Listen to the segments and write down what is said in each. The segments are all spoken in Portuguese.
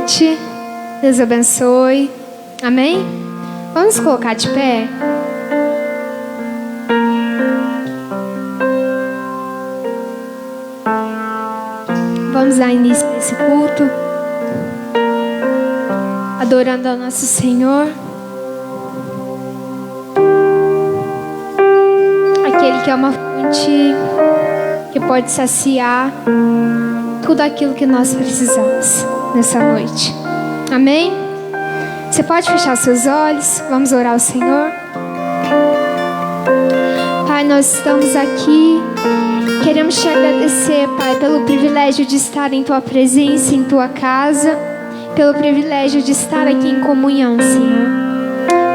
noite. Deus abençoe. Amém? Vamos colocar de pé? Vamos dar início a esse culto, adorando ao nosso Senhor, aquele que é uma fonte que pode saciar tudo aquilo que nós precisamos nessa noite. Amém? Você pode fechar seus olhos. Vamos orar ao Senhor. Pai, nós estamos aqui. Queremos te agradecer, Pai, pelo privilégio de estar em Tua presença, em Tua casa, pelo privilégio de estar aqui em comunhão, Senhor.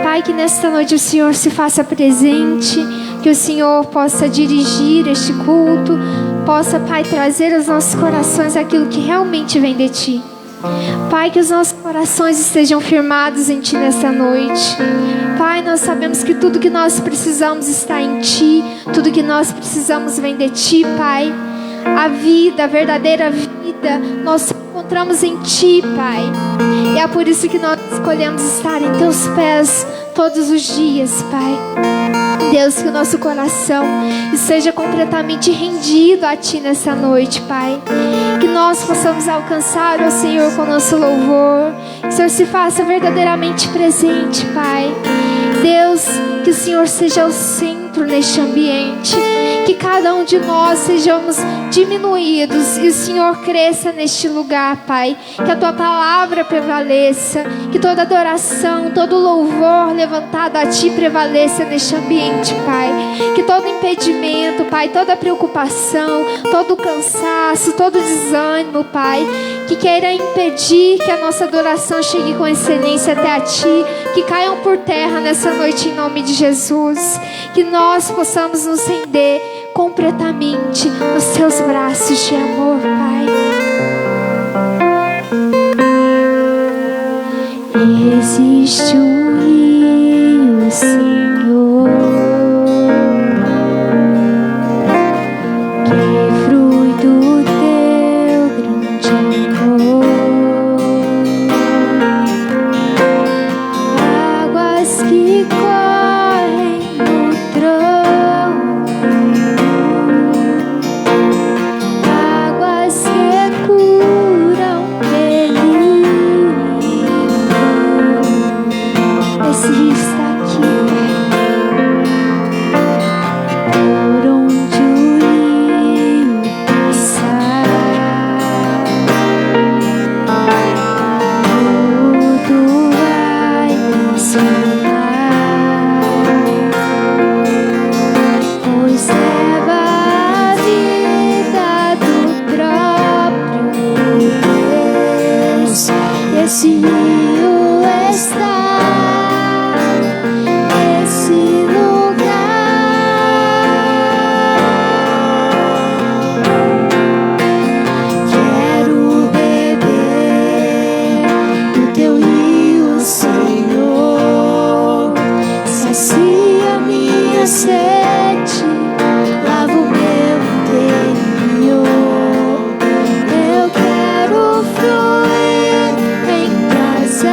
Pai, que nesta noite o Senhor se faça presente, que o Senhor possa dirigir este culto, possa, Pai, trazer aos nossos corações aquilo que realmente vem de Ti. Pai, que os nossos corações estejam firmados em Ti nesta noite. Pai, nós sabemos que tudo que nós precisamos está em Ti, tudo que nós precisamos vem de Ti, Pai. A vida, a verdadeira vida, nós encontramos em Ti, Pai. E é por isso que nós escolhemos estar em Teus pés todos os dias, Pai. Deus, que o nosso coração esteja completamente rendido a Ti nessa noite, Pai. Que nós possamos alcançar o Senhor com o nosso louvor. Que o Senhor se faça verdadeiramente presente, Pai. Deus, que o Senhor seja o centro neste ambiente. Que cada um de nós sejamos diminuídos e o Senhor cresça neste lugar, Pai. Que a Tua palavra prevaleça. Que toda adoração, todo louvor levantado a Ti prevaleça neste ambiente, Pai. Que todo impedimento, Pai, toda preocupação, todo cansaço, todo desânimo, Pai, que queira impedir que a nossa adoração chegue com excelência até a Ti, que caiam por terra nessa noite em nome de Jesus. Que nós possamos nos render completamente nos Teus braços de amor, Pai. Existe um rio, Senhor, que flui do Teu grande amor. Águas que correm no trono, águas que curam delírio. Esse rio está aqui, por onde o rio passar, tudo vai transformar, pois leva a vida do próprio Deus. Esse rio está nesse lugar. Quero beber do Teu rio, Senhor. Sacia minha sede, lava o meu interior. Eu quero fluir em Tuas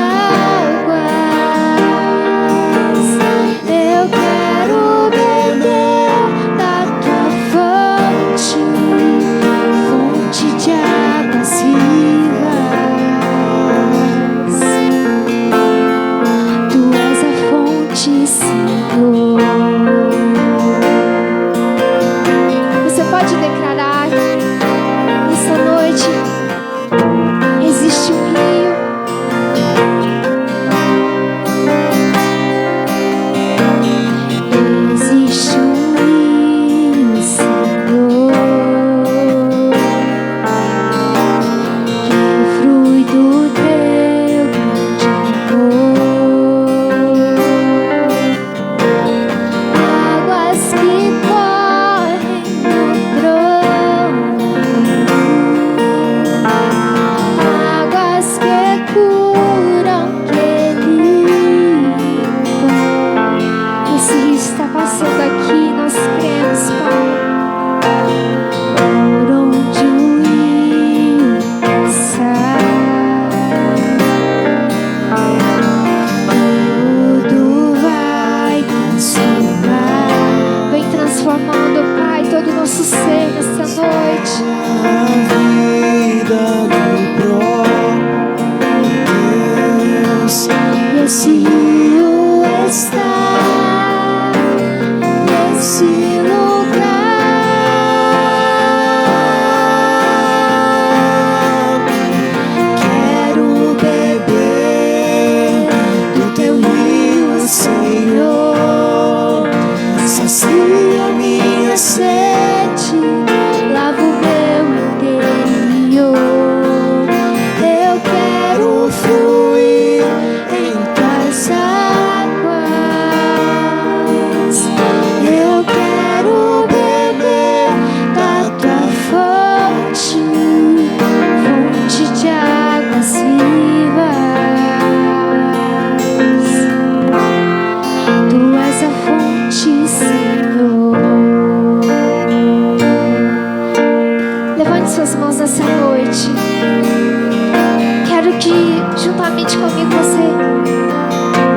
esse rio está nesse lugar. Quero beber do teu rio, Senhor. Sacia minha sede, lava o meu interior. Eu quero fluir em tuas águas. Eu quero beber da tua fonte, fonte de águas vivas. Tu és a fonte, Senhor. Levante suas mãos nessa noite. Quero que juntamente comigo você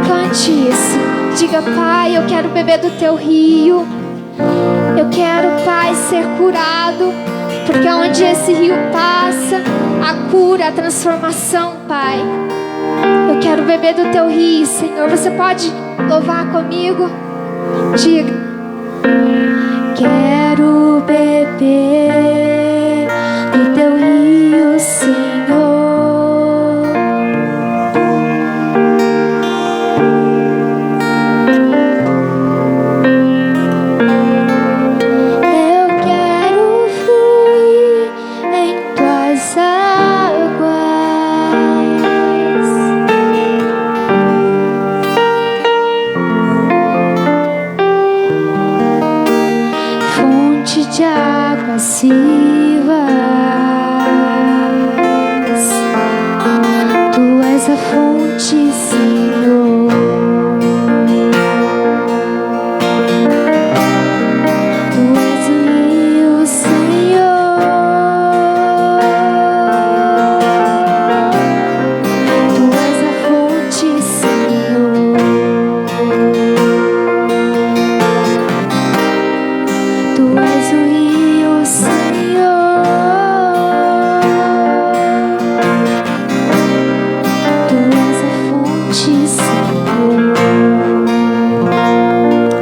cante isso. Diga: Pai, eu quero beber do teu rio. Eu quero, Pai, ser curado, porque onde esse rio passa, a cura, a transformação, Pai. Eu quero beber do teu rio, Senhor. Você pode louvar comigo? Diga: quero beber do teu rio, Senhor. Eu quero fluir em tuas águas. Fonte de águas vivas. Tu és a fonte, Senhor. Tu és o rio, Senhor. Tu és a fonte, Senhor. Tu és o rio, Senhor. Tu és a fonte, Senhor.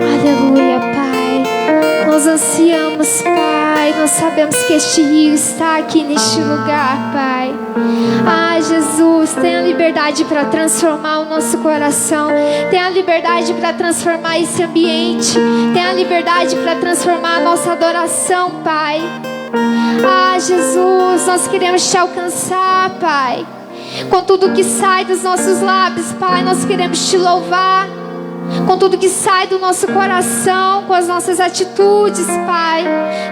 Aleluia, Pai. Nós ansiamos, Pai. Nós sabemos que este rio está aqui neste lugar, Pai. Ah, Jesus, tenha liberdade para transformar o nosso coração. Tenha liberdade para transformar esse ambiente. Tenha liberdade para transformar a nossa adoração, Pai. Ah, Jesus, nós queremos te alcançar, Pai. Com tudo que sai dos nossos lábios, Pai, nós queremos te louvar. Com tudo que sai do nosso coração, com as nossas atitudes, Pai.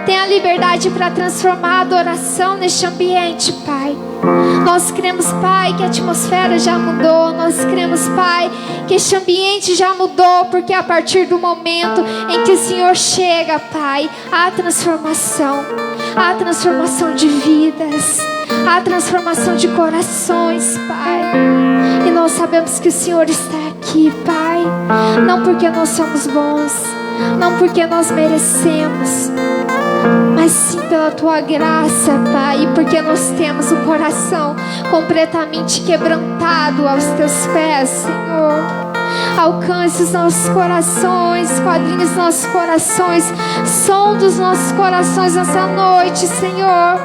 Tenha liberdade para transformar a adoração neste ambiente, Pai. Nós cremos, Pai, que a atmosfera já mudou. Nós cremos, Pai, que este ambiente já mudou, porque a partir do momento em que o Senhor chega, Pai, há transformação de vidas, há transformação de corações, Pai. E nós sabemos que o Senhor está aqui, Pai, não porque nós somos bons, não porque nós merecemos, mas sim pela Tua graça, Pai, e porque nós temos o coração completamente quebrantado aos Teus pés, Senhor. Alcance os nossos corações, esquadrinhe os nossos corações, som dos nossos corações nessa noite, Senhor.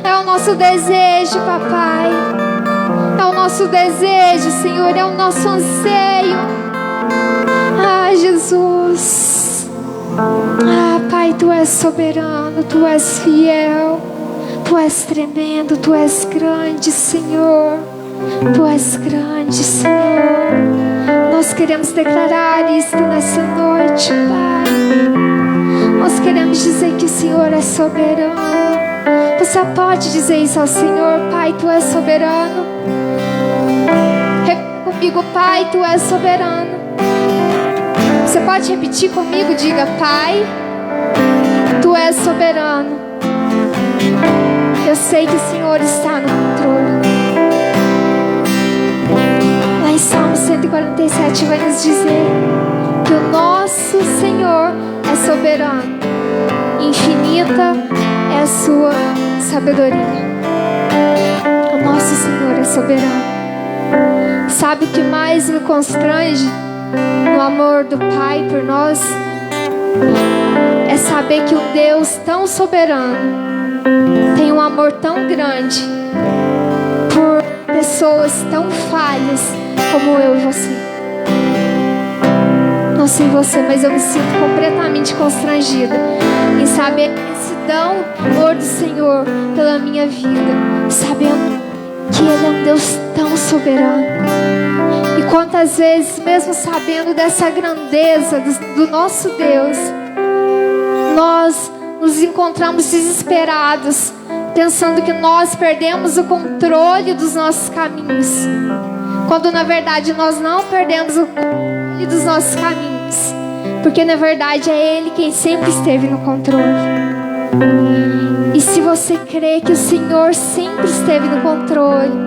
É o nosso desejo, Papai. É o nosso desejo, Senhor, é o nosso anseio. Ah, Jesus. Ah, Pai, Tu és soberano, Tu és fiel, Tu és tremendo, Tu és grande, Senhor. Tu és grande, Senhor. Nós queremos declarar isso nessa noite, Pai. Nós queremos dizer que o Senhor é soberano. Você pode dizer isso ao Senhor: Pai, Tu és soberano. Repita comigo: Pai, Tu és soberano. Você pode repetir comigo? Diga: Pai, Tu és soberano. Eu sei que o Senhor está no controle. Lá em Salmo 147 vai nos dizer que o nosso Senhor é soberano. Infinita é a sua sabedoria. O nosso Senhor é soberano. Sabe o que mais me constrange no amor do Pai por nós é saber que um Deus tão soberano tem um amor tão grande por pessoas tão falhas como eu e você. Não sei você, mas eu me sinto completamente constrangida em saber esse dão amor do Senhor pela minha vida, sabendo que Ele é um Deus tão soberano. E quantas vezes, mesmo sabendo dessa grandeza do nosso Deus, nós nos encontramos desesperados, pensando que nós perdemos o controle dos nossos caminhos, quando na verdade nós não perdemos o controle dos nossos caminhos, porque na verdade é Ele quem sempre esteve no controle. E se você crê que o Senhor sempre esteve no controle,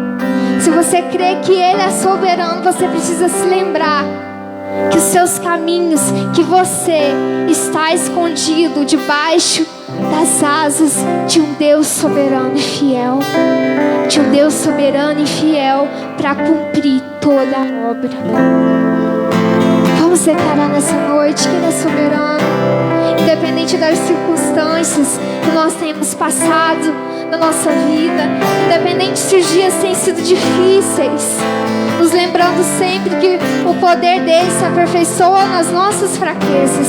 se você crê que Ele é soberano, você precisa se lembrar que os seus caminhos, que você está escondido debaixo das asas de um Deus soberano e fiel, de um Deus soberano e fiel para cumprir toda a obra. Vamos declarar nessa noite que Ele é soberano, independente das circunstâncias que nós tenhamos passado na nossa vida, independente se os dias têm sido difíceis, nos lembrando sempre que o poder dele se aperfeiçoa nas nossas fraquezas,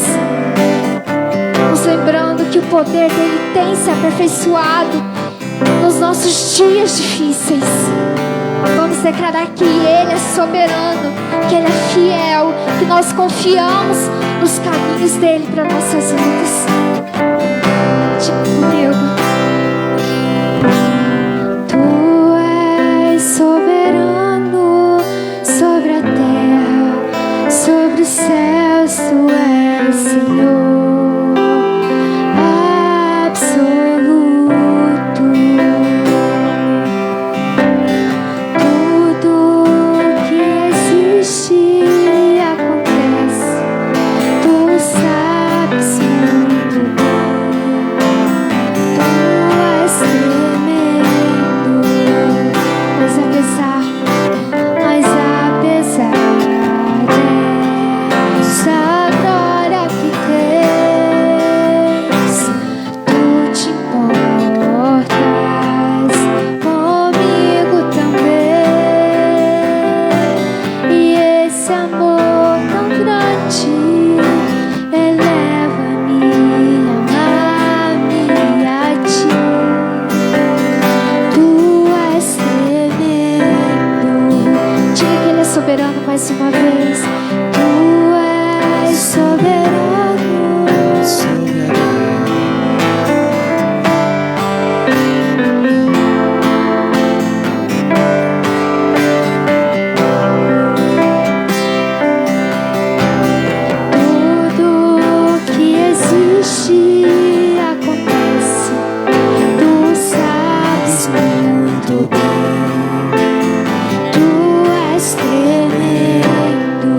nos lembrando que o poder dele tem se aperfeiçoado nos nossos dias difíceis. Vamos declarar que Ele é soberano, que Ele é fiel, que nós confiamos nos caminhos dele para nossas vidas. Comigo. Tu és soberano sobre a terra, sobre os céus, tu és Senhor absoluto. Tudo que existe e acontece, tu sabes muito bem. Tu és tremendo, mas apesar dessa glória que tens, tu te importas comigo também. E esse amor tão grande eleva-me a amar-me a ti. Tu és tremendo. Diga que Ele é soberano mais uma vez. Tu és soberano. Tudo que existe e acontece, tu sabes muito bem. Tu és tremendo.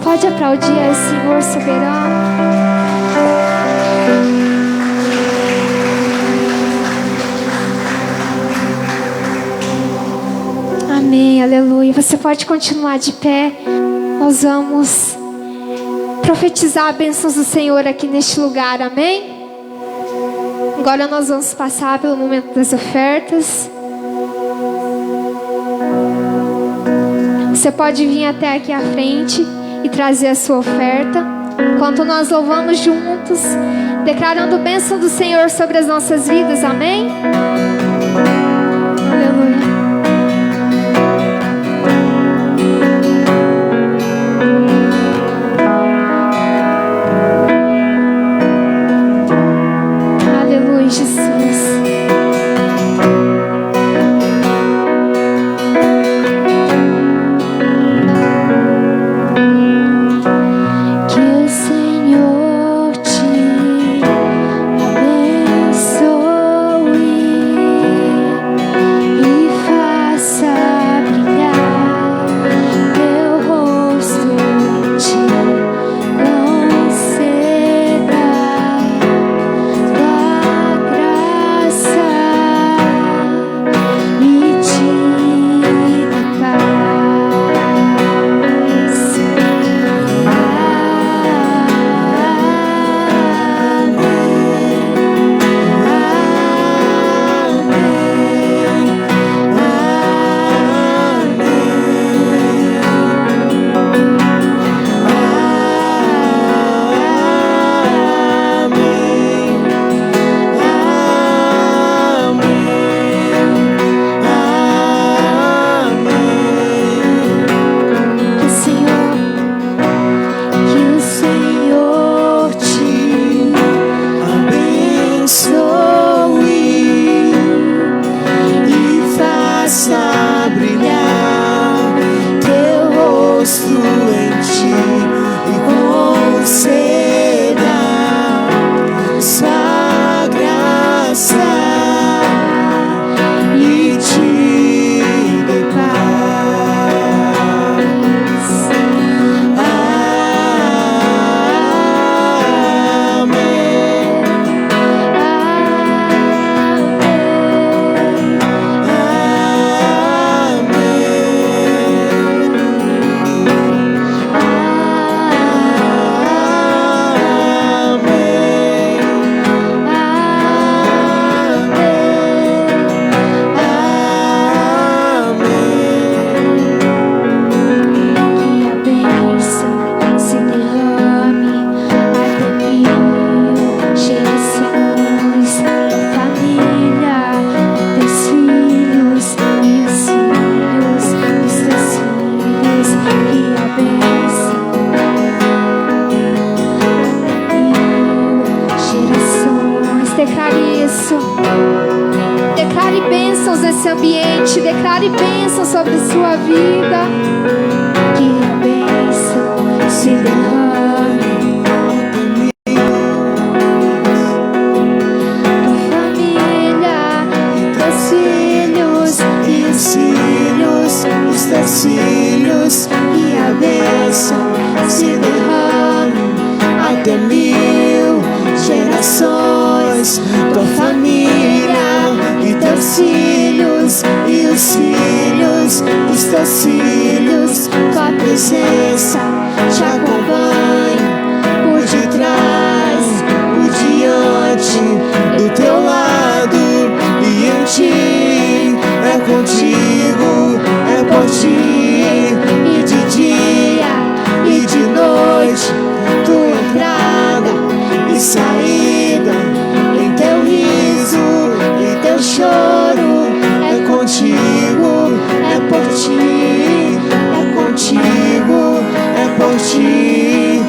Pode aplaudir ao Senhor soberano. Amém, aleluia. Você pode continuar de pé. Nós vamos profetizar bênçãos do Senhor aqui neste lugar, amém? Agora nós vamos passar pelo momento das ofertas. Você pode vir até aqui à frente e trazer a sua oferta, enquanto nós louvamos juntos, declarando bênção do Senhor sobre as nossas vidas, amém? Aleluia. Aleluia, Jesus. Declare bênção sobre sua vida. Que a bênção se derrame. Tua família, teus filhos e os filhos dos teus filhos. Que a bênção se derrame até 1000 gerações. Tua família e teus filhos e os filhos dos teus filhos. Tua presença te acompanha por detrás, por diante, do teu lado e em ti. É contigo, é por ti, e de dia e de noite, tua entrada e saída, em teu riso e teu choro. É contigo, é por ti, é contigo, é por ti.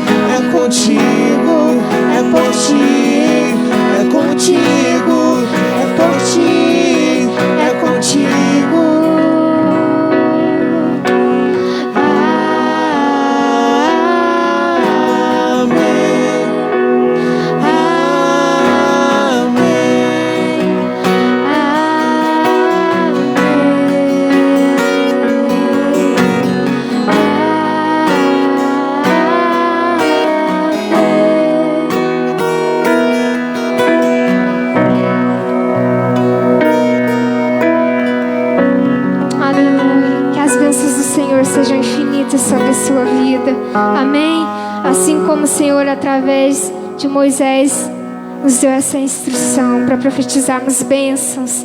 Senhor, sejam infinitas sobre a sua vida. Amém? Assim como o Senhor, através de Moisés, nos deu essa instrução para profetizarmos bênçãos.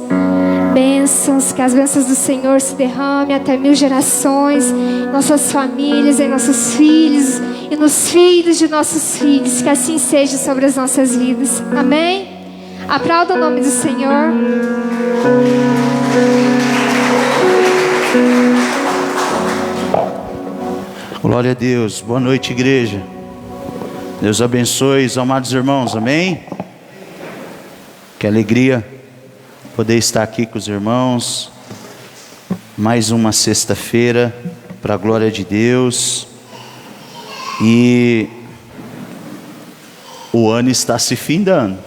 Bênçãos, que as bênçãos do Senhor se derramem até 1000 gerações, em nossas famílias, em nossos filhos e nos filhos de nossos filhos. Que assim seja sobre as nossas vidas. Amém? Aplauda o nome do Senhor. Glória a Deus. Boa noite, igreja. Deus abençoe os amados irmãos. Amém? Que alegria poder estar aqui com os irmãos. Mais uma sexta-feira para a glória de Deus. E o ano está se findando.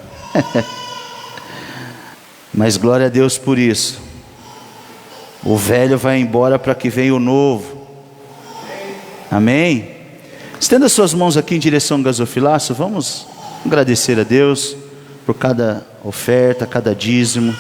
Mas glória a Deus por isso. O velho vai embora para que venha o novo. Amém? Estenda suas mãos aqui em direção ao gasofilaço. Vamos agradecer a Deus por cada oferta, cada dízimo.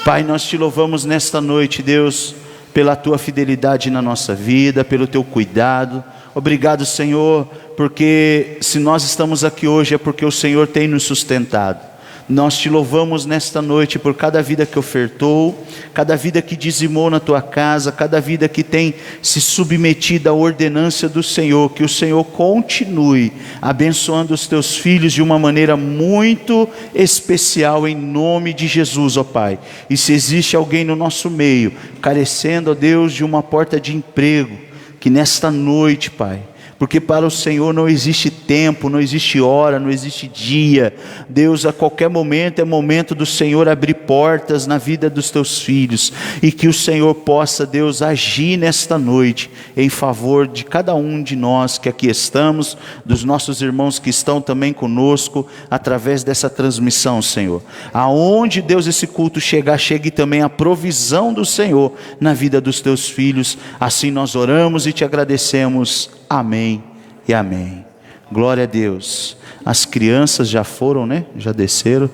Pai, nós te louvamos nesta noite, Deus, pela tua fidelidade na nossa vida, pelo teu cuidado. Obrigado, Senhor, porque se nós estamos aqui hoje é porque o Senhor tem nos sustentado. Nós te louvamos nesta noite por cada vida que ofertou, cada vida que dizimou na tua casa, cada vida que tem se submetido à ordenância do Senhor. Que o Senhor continue abençoando os teus filhos de uma maneira muito especial, em nome de Jesus, ó Pai. E se existe alguém no nosso meio carecendo, ó Deus, de uma porta de emprego, que nesta noite, Pai, porque para o Senhor não existe tempo, não existe hora, não existe dia. Deus, a qualquer momento é momento do Senhor abrir portas na vida dos teus filhos. E que o Senhor possa, Deus, agir nesta noite em favor de cada um de nós que aqui estamos, dos nossos irmãos que estão também conosco através dessa transmissão, Senhor. Aonde, Deus, esse culto chegar, chegue também a provisão do Senhor na vida dos teus filhos. Assim nós oramos e te agradecemos. Amém e amém. Glória a Deus. As crianças já foram, né? Já desceram.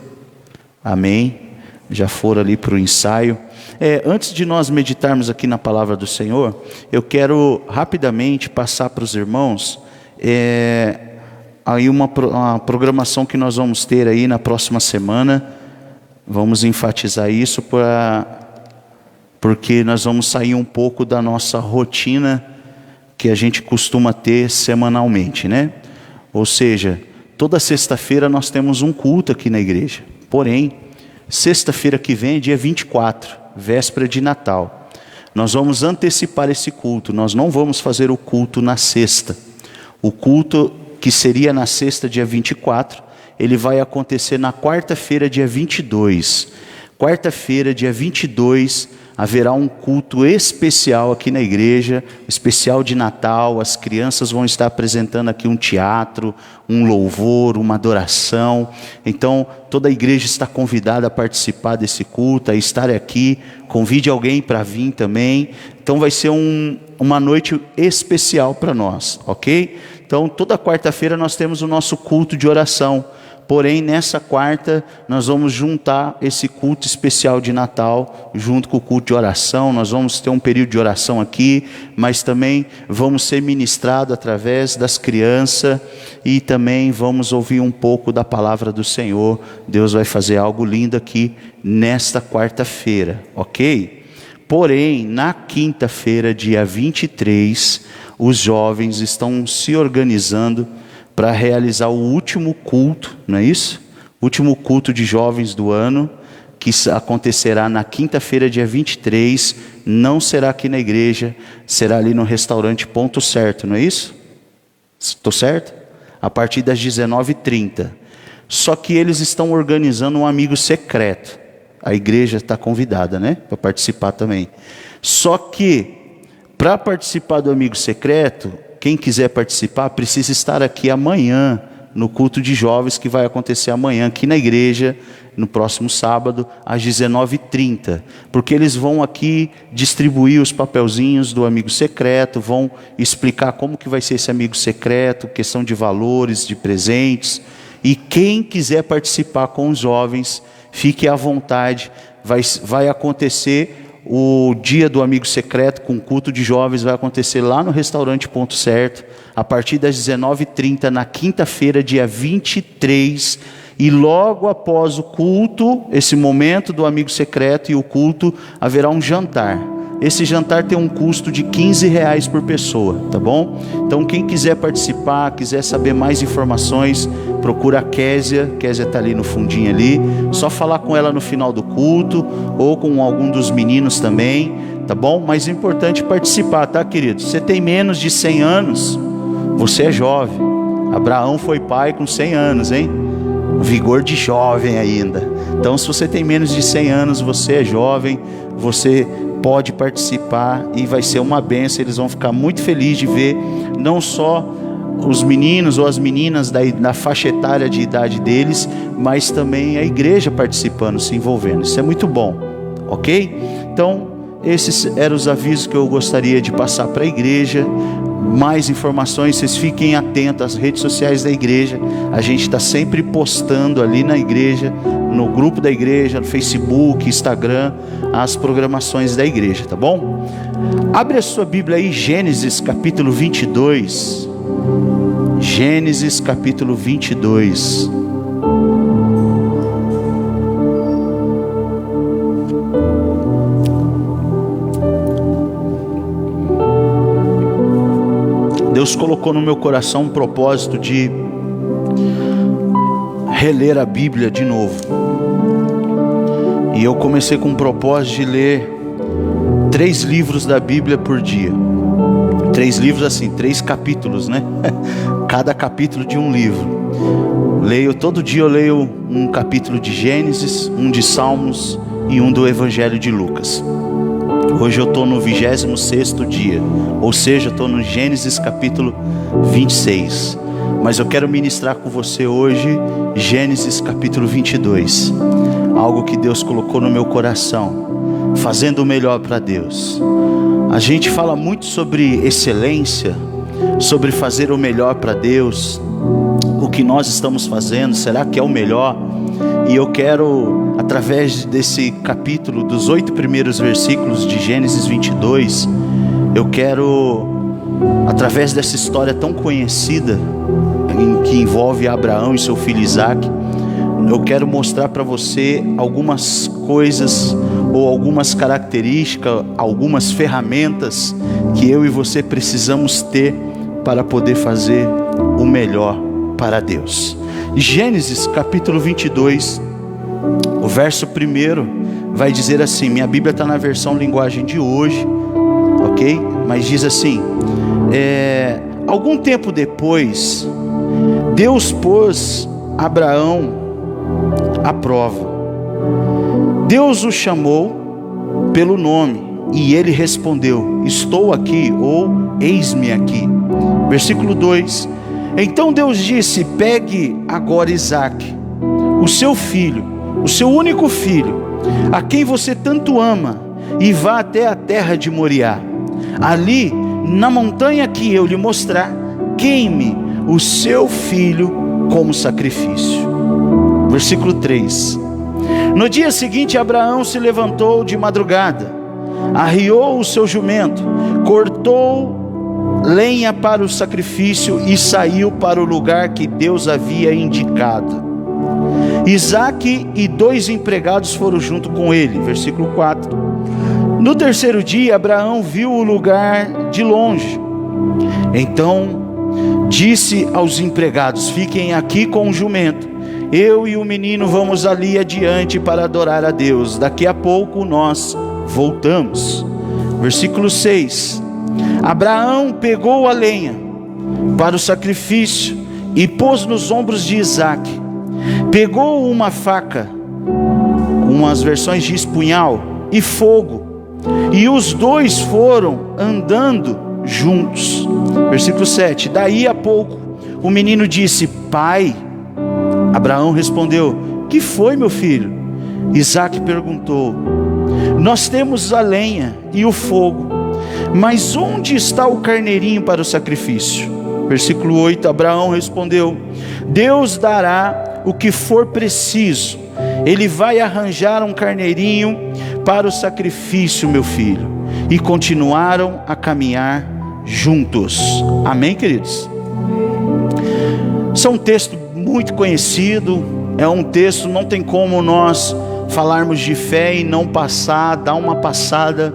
Amém. Já foram ali para o ensaio. Antes de nós meditarmos aqui na palavra do Senhor, eu quero rapidamente passar para os irmãos aí uma programação que nós vamos ter aí na próxima semana. Vamos enfatizar isso porque nós vamos sair um pouco da nossa rotina que a gente costuma ter semanalmente, né? Ou seja, toda sexta-feira nós temos um culto aqui na igreja. Porém, sexta-feira que vem é dia 24, véspera de Natal. Nós vamos antecipar esse culto. Nós não vamos fazer o culto na sexta. O culto que seria na sexta, dia 24, ele vai acontecer na quarta-feira, dia 22. Quarta-feira, dia 22, haverá um culto especial aqui na igreja, especial de Natal. As crianças vão estar apresentando aqui um teatro, um louvor, uma adoração. Então, toda a igreja está convidada a participar desse culto, a estar aqui. Convide alguém para vir também. Então, vai ser uma noite especial para nós, ok? Então, toda quarta-feira nós temos o nosso culto de oração. Porém, nessa quarta, nós vamos juntar esse culto especial de Natal, junto com o culto de oração. Nós vamos ter um período de oração aqui, mas também vamos ser ministrados através das crianças, e também vamos ouvir um pouco da palavra do Senhor. Deus vai fazer algo lindo aqui, nesta quarta-feira, ok? Porém, na quinta-feira, dia 23, os jovens estão se organizando para realizar o último culto, não é isso? O último culto de jovens do ano, que acontecerá na quinta-feira, dia 23, não será aqui na igreja, será ali no restaurante Ponto Certo, não é isso? Estou certo? A partir das 19h30. Só que eles estão organizando um amigo secreto. A igreja está convidada, né? Para participar também. Só que, para participar do amigo secreto, quem quiser participar precisa estar aqui amanhã, no culto de jovens que vai acontecer amanhã aqui na igreja, no próximo sábado, às 19h30. Porque eles vão aqui distribuir os papelzinhos do amigo secreto, vão explicar como que vai ser esse amigo secreto, questão de valores, de presentes. E quem quiser participar com os jovens, fique à vontade. Vai acontecer o dia do amigo secreto com culto de jovens vai acontecer lá no restaurante Ponto Certo, a partir das 19h30, na quinta-feira, dia 23, e logo após o culto, esse momento do amigo secreto e o culto, haverá um jantar. Esse jantar tem um custo de R$15 por pessoa, tá bom? Então quem quiser participar, quiser saber mais informações, procura a Késia está ali no fundinho ali, só falar com ela no final do culto, ou com algum dos meninos também, tá bom? Mas é importante participar, tá, querido? Você tem menos de 100 anos, você é jovem. Abraão foi pai com 100 anos, hein? Vigor de jovem ainda. Então se você tem menos de 100 anos, você é jovem, você pode participar e vai ser uma bênção. Eles vão ficar muito felizes de ver não só os meninos ou as meninas da faixa etária de idade deles, mas também a igreja participando, se envolvendo. Isso é muito bom, ok? Então esses eram os avisos que eu gostaria de passar para a igreja. Mais informações, vocês fiquem atentos às redes sociais da igreja. A gente está sempre postando ali na igreja, no grupo da igreja, no Facebook, Instagram, as programações da igreja, tá bom? Abre a sua Bíblia aí, Gênesis capítulo 22. Gênesis capítulo 22. Deus colocou no meu coração um propósito de reler a Bíblia de novo. E eu comecei com o propósito de ler 3 livros da Bíblia por dia. 3 livros assim, 3 capítulos, né? Cada capítulo de um livro. Todo dia eu leio um capítulo de Gênesis, um de Salmos e um do Evangelho de Lucas. Hoje eu estou no 26º dia, ou seja, estou no Gênesis capítulo 26. Mas eu quero ministrar com você hoje Gênesis capítulo 22. Algo que Deus colocou no meu coração, fazendo o melhor para Deus. A gente fala muito sobre excelência, sobre fazer o melhor para Deus. O que nós estamos fazendo, será que é o melhor? E eu quero, através desse capítulo, dos 8 primeiros versículos de Gênesis 22, eu quero, através dessa história tão conhecida, que envolve Abraão e seu filho Isaac, eu quero mostrar para você algumas coisas, ou algumas características, algumas ferramentas, que eu e você precisamos ter, para poder fazer o melhor para Deus. Gênesis capítulo 22, o verso 1 vai dizer assim, minha Bíblia está na versão linguagem de hoje, ok? Mas diz assim, algum tempo depois, Deus pôs Abraão à prova. Deus o chamou pelo nome, e ele respondeu, estou aqui, ou eis-me aqui. Versículo 2, então Deus disse, pegue agora Isaque, o seu filho, o seu único filho, a quem você tanto ama, e vá até a terra de Moriá. Ali, na montanha que eu lhe mostrar, queime o seu filho como sacrifício. Versículo 3, no dia seguinte Abraão se levantou de madrugada, arriou o seu jumento, cortou lenha para o sacrifício e saiu para o lugar que Deus havia indicado. Isaque e 2 empregados foram junto com ele. Versículo 4, no terceiro dia Abraão viu o lugar de longe, então disse aos empregados, fiquem aqui com o jumento, eu e o menino vamos ali adiante para adorar a Deus, daqui a pouco nós voltamos. Versículo 6, Abraão pegou a lenha para o sacrifício e pôs nos ombros de Isaque, pegou uma faca, umas versões diz punhal, e fogo, e os 2 foram andando juntos. Versículo 7, daí a pouco o menino disse, pai. Abraão respondeu, que foi, meu filho? Isaque perguntou, nós temos a lenha e o fogo, mas onde está o carneirinho para o sacrifício? Versículo 8, Abraão respondeu, Deus dará o que for preciso, ele vai arranjar um carneirinho para o sacrifício, meu filho. E continuaram a caminhar juntos. Amém, queridos? Isso é um texto muito conhecido, é um texto, não tem como nós falarmos de fé e não dar uma passada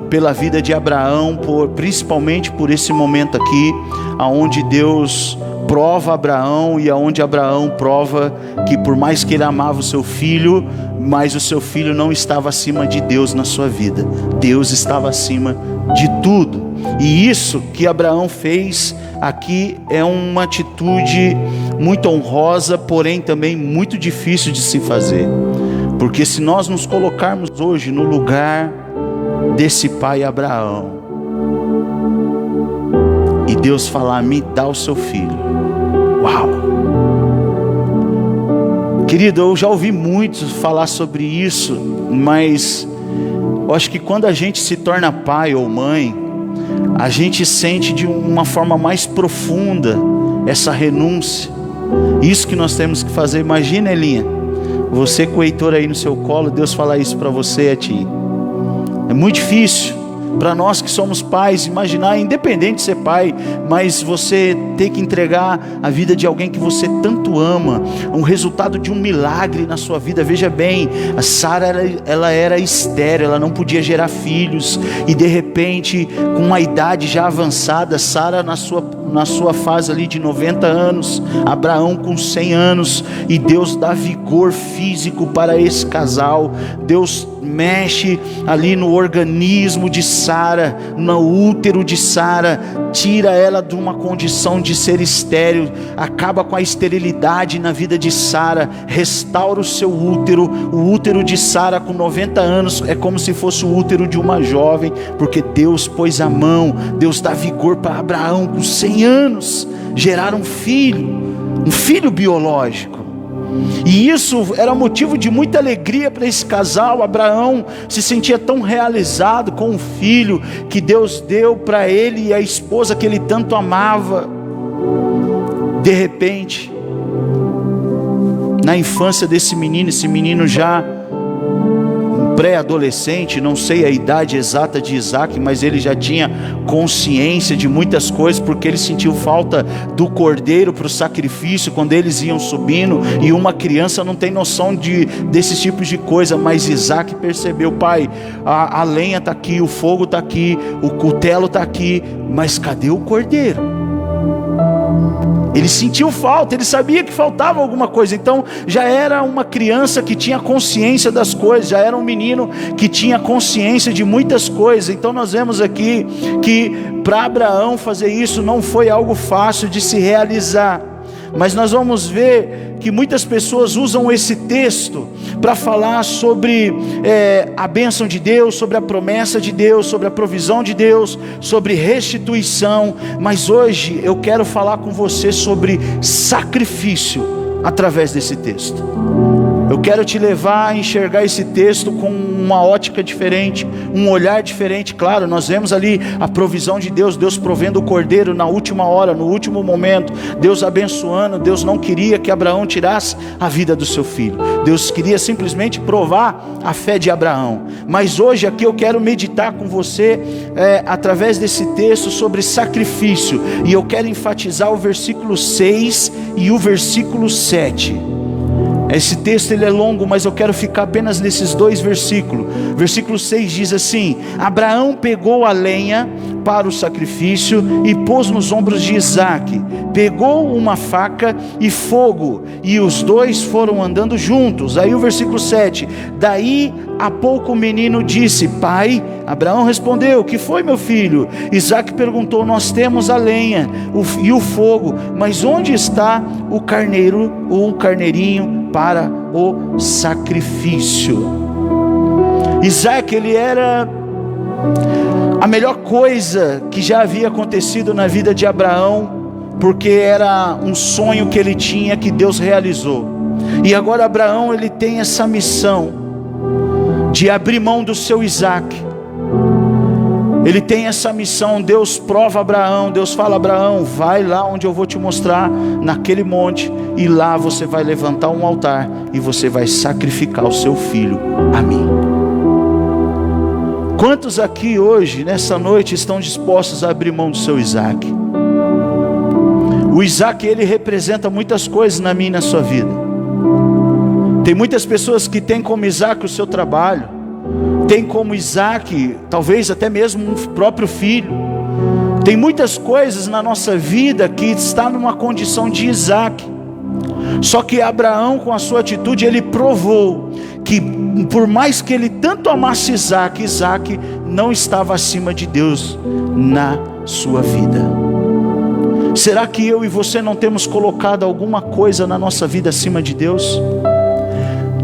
pela vida de Abraão, principalmente por esse momento aqui, aonde Deus prova Abraão e aonde Abraão prova que por mais que ele amava o seu filho, mas o seu filho não estava acima de Deus na sua vida. Deus estava acima de tudo. E isso que Abraão fez aqui é uma atitude muito honrosa, porém também muito difícil de se fazer. Porque se nós nos colocarmos hoje no lugar desse pai Abraão, e Deus falar, me dá o seu filho. Uau! Querido, eu já ouvi muitos falar sobre isso, mas eu acho que quando a gente se torna pai ou mãe, a gente sente de uma forma mais profunda essa renúncia. Isso que nós temos que fazer. Imagina, Elinha, você com o Heitor aí no seu colo, Deus falar isso para você e a ti. É muito difícil para nós que somos pais imaginar, independente de ser pai, mas você ter que entregar a vida de alguém que você tanto ama, um resultado de um milagre na sua vida. Veja bem, a Sara ela era estéril, ela não podia gerar filhos, e de repente, com uma idade já avançada, Sara na sua fase ali de 90 anos, Abraão com 100 anos, e Deus dá vigor físico para esse casal. Deus mexe ali no organismo de Sara, no útero de Sara, tira ela de uma condição de ser estéril, acaba com a esterilidade na vida de Sara, restaura o seu útero. O útero de Sara com 90 anos é como se fosse o útero de uma jovem, porque Deus pôs a mão. Deus dá vigor para Abraão com 100 anos gerar um filho biológico. E isso era motivo de muita alegria para esse casal. Abraão se sentia tão realizado com o filho que Deus deu para ele e a esposa que ele tanto amava. De repente, na infância desse menino, esse menino já pré-adolescente, não sei a idade exata de Isaac, mas ele já tinha consciência de muitas coisas, porque ele sentiu falta do cordeiro para o sacrifício quando eles iam subindo, e uma criança não tem noção desses tipos de coisa. Mas Isaac percebeu: pai, a lenha está aqui, o fogo está aqui, o cutelo está aqui, mas cadê o cordeiro? Ele sentiu falta, ele sabia que faltava alguma coisa. Então já era uma criança que tinha consciência das coisas, já era um menino que tinha consciência de muitas coisas. Então nós vemos aqui que para Abraão fazer isso não foi algo fácil de se realizar. Mas nós vamos ver que muitas pessoas usam esse texto para falar sobre a bênção de Deus, sobre a promessa de Deus, sobre a provisão de Deus, sobre restituição. Mas hoje eu quero falar com você sobre sacrifício através desse texto. Eu quero te levar a enxergar esse texto com uma ótica diferente, um olhar diferente. Claro, nós vemos ali a provisão de Deus, Deus provendo o cordeiro na última hora, no último momento, Deus abençoando. Deus não queria que Abraão tirasse a vida do seu filho, Deus queria simplesmente provar a fé de Abraão. Mas hoje aqui eu quero meditar com você através desse texto sobre sacrifício, e eu quero enfatizar o versículo 6 e o versículo 7. Esse texto ele é longo, mas eu quero ficar apenas nesses dois versículos. Versículo 6 diz assim: Abraão pegou a lenha para o sacrifício e pôs nos ombros de Isaque, pegou uma faca e fogo, e os dois foram andando juntos. Aí o versículo 7: daí a pouco o menino disse: pai. Abraão respondeu: que foi, meu filho? Isaque perguntou: nós temos a lenha e o fogo, mas onde está o carneiro ou o carneirinho para o sacrifício? Isaque, ele era a melhor coisa que já havia acontecido na vida de Abraão, porque era um sonho que ele tinha, que Deus realizou. E agora Abraão, ele tem essa missão de abrir mão do seu Isaque. Ele tem essa missão. Deus prova Abraão, Deus fala: Abraão, vai lá onde eu vou te mostrar, naquele monte, e lá você vai levantar um altar e você vai sacrificar o seu filho a mim. Quantos aqui hoje, nessa noite, estão dispostos a abrir mão do seu Isaac? O Isaac, ele representa muitas coisas na minha e na sua vida. Tem muitas pessoas que têm como Isaac o seu trabalho, tem como Isaac, talvez até mesmo um próprio filho. Tem muitas coisas na nossa vida que está numa condição de Isaac. Só que Abraão, com a sua atitude, ele provou que por mais que ele tanto amasse Isaac, Isaac não estava acima de Deus na sua vida. Será que eu e você não temos colocado alguma coisa na nossa vida acima de Deus?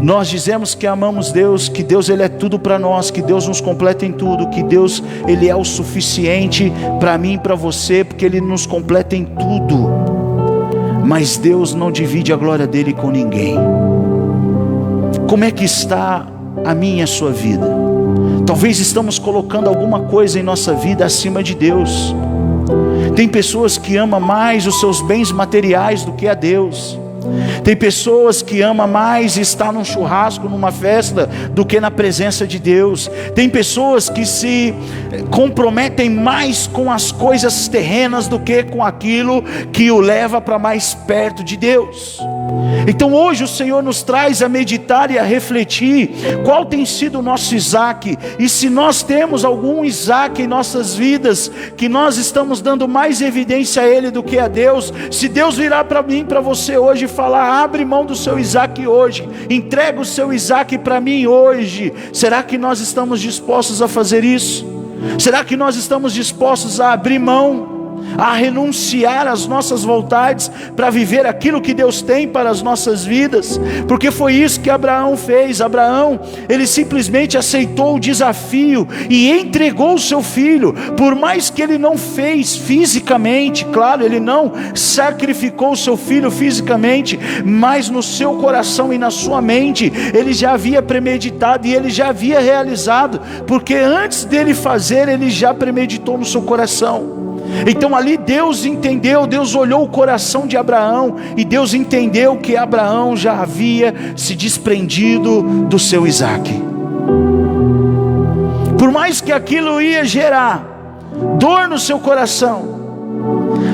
Nós dizemos que amamos Deus, que Deus ele é tudo para nós, que Deus nos completa em tudo, que Deus ele é o suficiente para mim e para você, porque Ele nos completa em tudo. Mas Deus não divide a glória dele com ninguém. Como é que está a minha e a sua vida? Talvez estamos colocando alguma coisa em nossa vida acima de Deus. Tem pessoas que amam mais os seus bens materiais do que a Deus. Tem pessoas que amam mais estar num churrasco, numa festa, do que na presença de Deus. Tem pessoas que se comprometem mais com as coisas terrenas do que com aquilo que o leva para mais perto de Deus. Então hoje o Senhor nos traz a meditar e a refletir qual tem sido o nosso Isaac, e se nós temos algum Isaac em nossas vidas, que nós estamos dando mais evidência a ele do que a Deus. Se Deus virar para mim, para você hoje e falar: abre mão do seu Isaac hoje, entrega o seu Isaac para mim hoje, será que nós estamos dispostos a fazer isso? Será que nós estamos dispostos a abrir mão, a renunciar às nossas vontades para viver aquilo que Deus tem para as nossas vidas? Porque foi isso que Abraão fez. Abraão, ele simplesmente aceitou o desafio e entregou o seu filho. Por mais que ele não fez fisicamente, claro, ele não sacrificou o seu filho fisicamente, mas no seu coração e na sua mente ele já havia premeditado e ele já havia realizado, porque antes dele fazer, ele já premeditou no seu coração. Então ali Deus entendeu, Deus olhou o coração de Abraão, e Deus entendeu que Abraão já havia se desprendido do seu Isaac. Por mais que aquilo ia gerar dor no seu coração,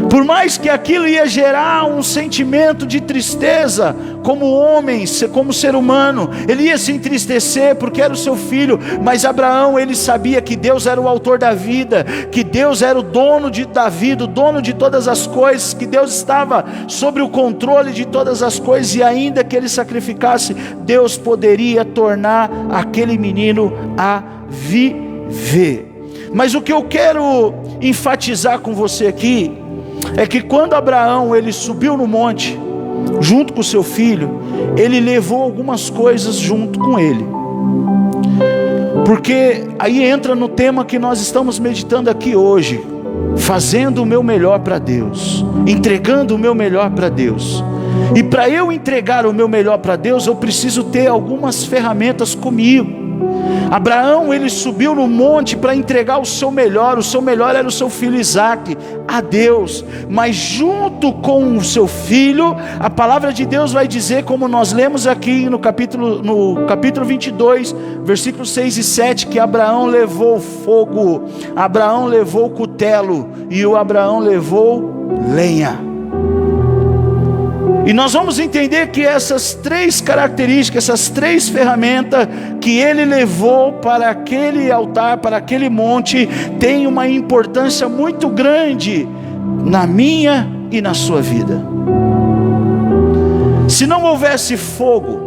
por mais que aquilo ia gerar um sentimento de tristeza, como homem, como ser humano, ele ia se entristecer porque era o seu filho. Mas Abraão, ele sabia que Deus era o autor da vida, que Deus era o dono da vida, o dono de todas as coisas, que Deus estava sobre o controle de todas as coisas, e ainda que ele sacrificasse, Deus poderia tornar aquele menino a viver. Mas o que eu quero enfatizar com você aqui é que quando Abraão ele subiu no monte junto com seu filho, ele levou algumas coisas junto com ele. Porque aí entra no tema que nós estamos meditando aqui hoje: fazendo o meu melhor para Deus, entregando o meu melhor para Deus. E para eu entregar o meu melhor para Deus, eu preciso ter algumas ferramentas comigo. Abraão, ele subiu no monte para entregar o seu melhor era o seu filho Isaac, a Deus. Mas junto com o seu filho, a palavra de Deus vai dizer, como nós lemos aqui no capítulo 22, versículos 6 e 7, que Abraão levou fogo, Abraão levou cutelo, e o Abraão levou lenha. E nós vamos entender que essas três características, essas três ferramentas que ele levou para aquele altar, para aquele monte, tem uma importância muito grande na minha e na sua vida. Se não houvesse fogo,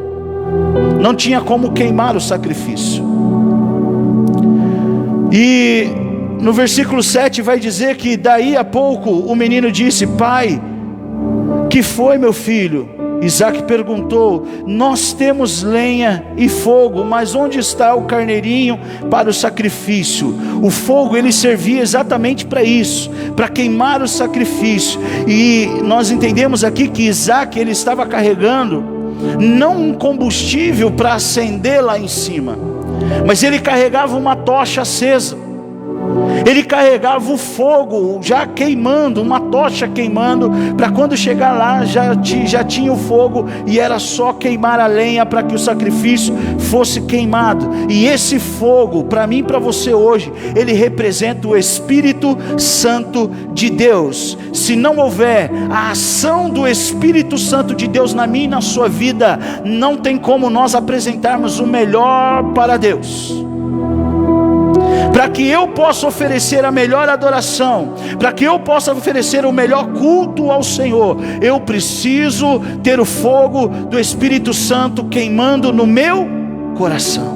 não tinha como queimar o sacrifício. E no versículo 7 vai dizer que daí a pouco o menino disse: pai, que foi, meu filho? Isaac perguntou: nós temos lenha e fogo, mas onde está o carneirinho para o sacrifício? O fogo, ele servia exatamente para isso, para queimar o sacrifício. E nós entendemos aqui que Isaac, ele estava carregando não um combustível para acender lá em cima, mas ele carregava uma tocha acesa. Ele carregava o fogo já queimando, uma tocha queimando, para quando chegar lá já tinha o fogo, e era só queimar a lenha para que o sacrifício fosse queimado. E esse fogo, para mim e para você hoje, ele representa o Espírito Santo de Deus. Se não houver a ação do Espírito Santo de Deus na minha e na sua vida, não tem como nós apresentarmos o melhor para Deus. Para que eu possa oferecer a melhor adoração, para que eu possa oferecer o melhor culto ao Senhor, eu preciso ter o fogo do Espírito Santo queimando no meu coração.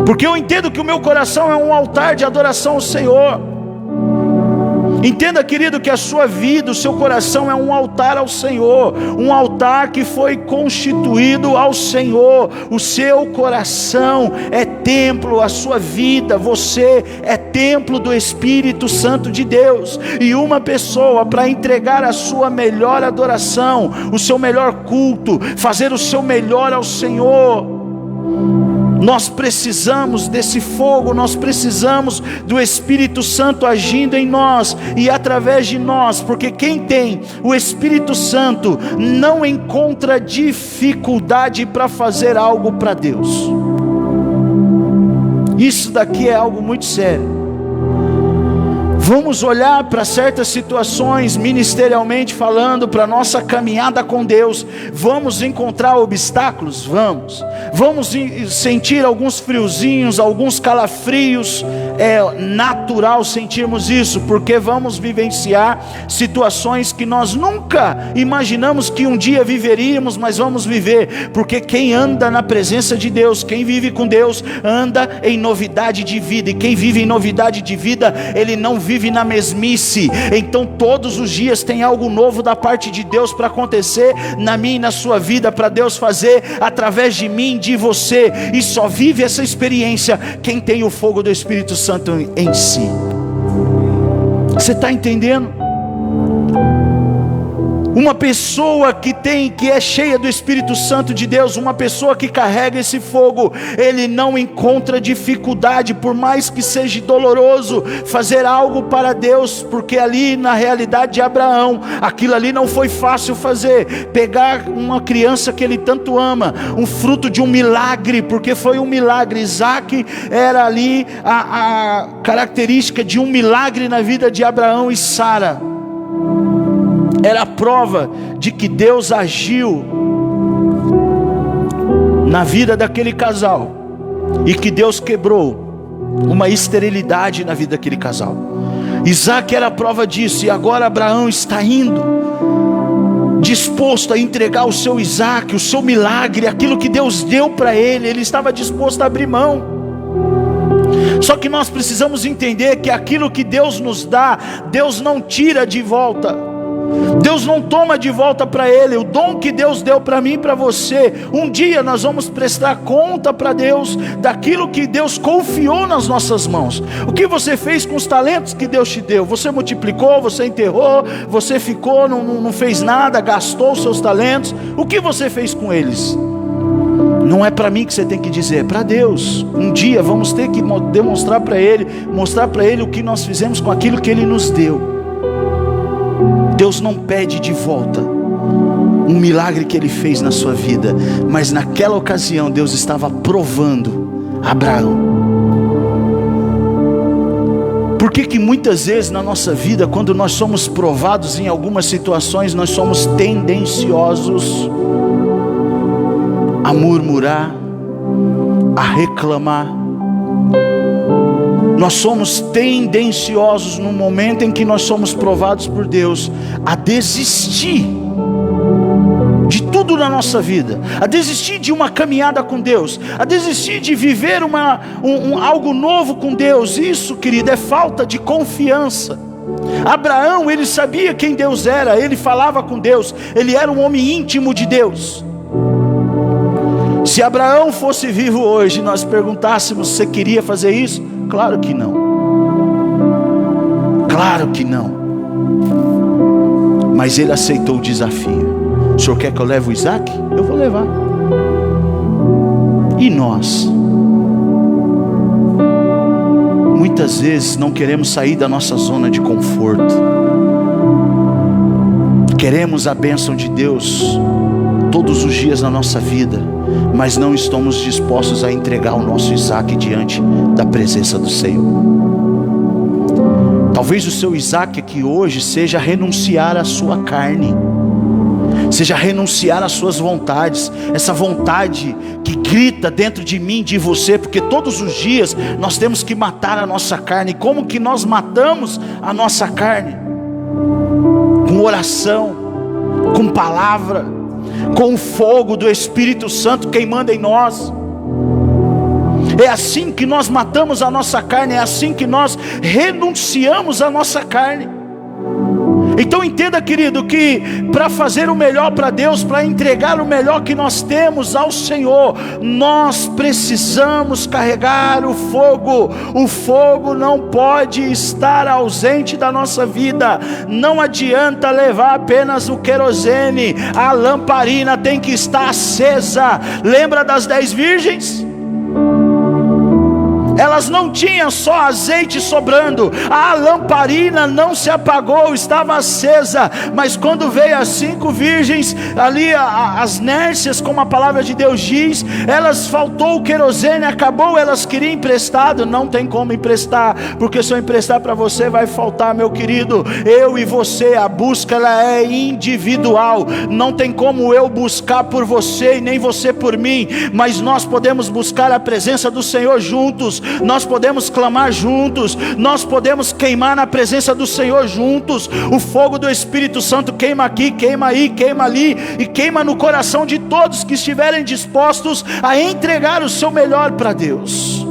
Porque eu entendo que o meu coração é um altar de adoração ao Senhor. Entenda, querido, que a sua vida, o seu coração é um altar ao Senhor, um altar que foi constituído ao Senhor. O seu coração é templo, a sua vida, você é templo do Espírito Santo de Deus. E uma pessoa, para entregar a sua melhor adoração, o seu melhor culto, fazer o seu melhor ao Senhor, nós precisamos desse fogo, nós precisamos do Espírito Santo agindo em nós e através de nós, porque quem tem o Espírito Santo não encontra dificuldade para fazer algo para Deus. Isso daqui é algo muito sério. Vamos olhar para certas situações, ministerialmente falando, para a nossa caminhada com Deus. Vamos encontrar obstáculos? Vamos sentir alguns friozinhos, alguns calafrios. É natural sentirmos isso, porque vamos vivenciar situações que nós nunca imaginamos que um dia viveríamos, mas vamos viver, porque quem anda na presença de Deus, quem vive com Deus, anda em novidade de vida, e quem vive em novidade de vida, ele não vive na mesmice. Então todos os dias tem algo novo da parte de Deus para acontecer na minha e na sua vida, para Deus fazer através de mim, de você, e só vive essa experiência quem tem o fogo do Espírito Santo em si. Você está entendendo? Uma pessoa que é cheia do Espírito Santo de Deus, uma pessoa que carrega esse fogo, ele não encontra dificuldade, por mais que seja doloroso fazer algo para Deus, porque ali na realidade de Abraão, aquilo ali não foi fácil fazer. Pegar uma criança que ele tanto ama, um fruto de um milagre, porque foi um milagre. Isaac era ali a característica de um milagre na vida de Abraão e Sara. Era a prova de que Deus agiu na vida daquele casal, e que Deus quebrou uma esterilidade na vida daquele casal. Isaac era a prova disso, e agora Abraão está indo, disposto a entregar o seu Isaac, o seu milagre, aquilo que Deus deu para ele. Ele estava disposto a abrir mão. Só que nós precisamos entender que aquilo que Deus nos dá, Deus não tira de volta. Deus não toma de volta para Ele. O dom que Deus deu para mim e para você, um dia nós vamos prestar conta para Deus daquilo que Deus confiou nas nossas mãos. O que você fez com os talentos que Deus te deu? Você multiplicou, você enterrou, você ficou, não fez nada, gastou os seus talentos. O que você fez com eles? Não é para mim que você tem que dizer, é para Deus. Um dia vamos ter que demonstrar para Ele, mostrar para Ele o que nós fizemos com aquilo que Ele nos deu. Deus não pede de volta um milagre que Ele fez na sua vida, mas naquela ocasião Deus estava provando Abraão. Por que muitas vezes na nossa vida, quando nós somos provados em algumas situações, nós somos tendenciosos a murmurar, a reclamar? Nós somos tendenciosos no momento em que nós somos provados por Deus a desistir de tudo na nossa vida, a desistir de uma caminhada com Deus, a desistir de viver algo novo com Deus. Isso, querido, é falta de confiança. Abraão, ele sabia quem Deus era, ele falava com Deus, ele era um homem íntimo de Deus. Se Abraão fosse vivo hoje, nós perguntássemos, você queria fazer isso? Claro que não. Claro que não. Mas ele aceitou o desafio. O senhor quer que eu leve o Isaac? Eu vou levar. E nós? muitas vezes não queremos sair da nossa zona de conforto. Queremos a bênção de Deus todos os dias na nossa vida, mas não estamos dispostos a entregar o nosso Isaac diante da presença do Senhor. Talvez o seu Isaac aqui hoje seja renunciar à sua carne, seja renunciar às suas vontades, essa vontade que grita dentro de mim, de você, porque todos os dias nós temos que matar a nossa carne. Como que nós matamos a nossa carne? Com oração, com palavra, com o fogo do Espírito Santo queimando em nós. É assim que nós matamos a nossa carne, é assim que nós renunciamos à nossa carne. Então entenda, querido, que para fazer o melhor para Deus, para entregar o melhor que nós temos ao Senhor, nós precisamos carregar o fogo. O fogo não pode estar ausente da nossa vida. Não adianta levar apenas o querosene, a lamparina tem que estar acesa. Lembra das 10 virgens? Elas não tinham só azeite sobrando, a lamparina não se apagou, estava acesa. Mas quando veio as 5 virgens, ali as nércias, como a palavra de Deus diz, elas faltou o querosene, acabou, elas queriam emprestado. Não tem como emprestar, porque se eu emprestar para você vai faltar, meu querido. Eu e você, a busca ela é individual. Não tem como eu buscar por você e nem você por mim, mas nós podemos buscar a presença do Senhor juntos. Nós podemos clamar juntos, nós podemos queimar na presença do Senhor juntos. O fogo do Espírito Santo queima aqui, queima aí, queima ali, e queima no coração de todos que estiverem dispostos a entregar o seu melhor para Deus.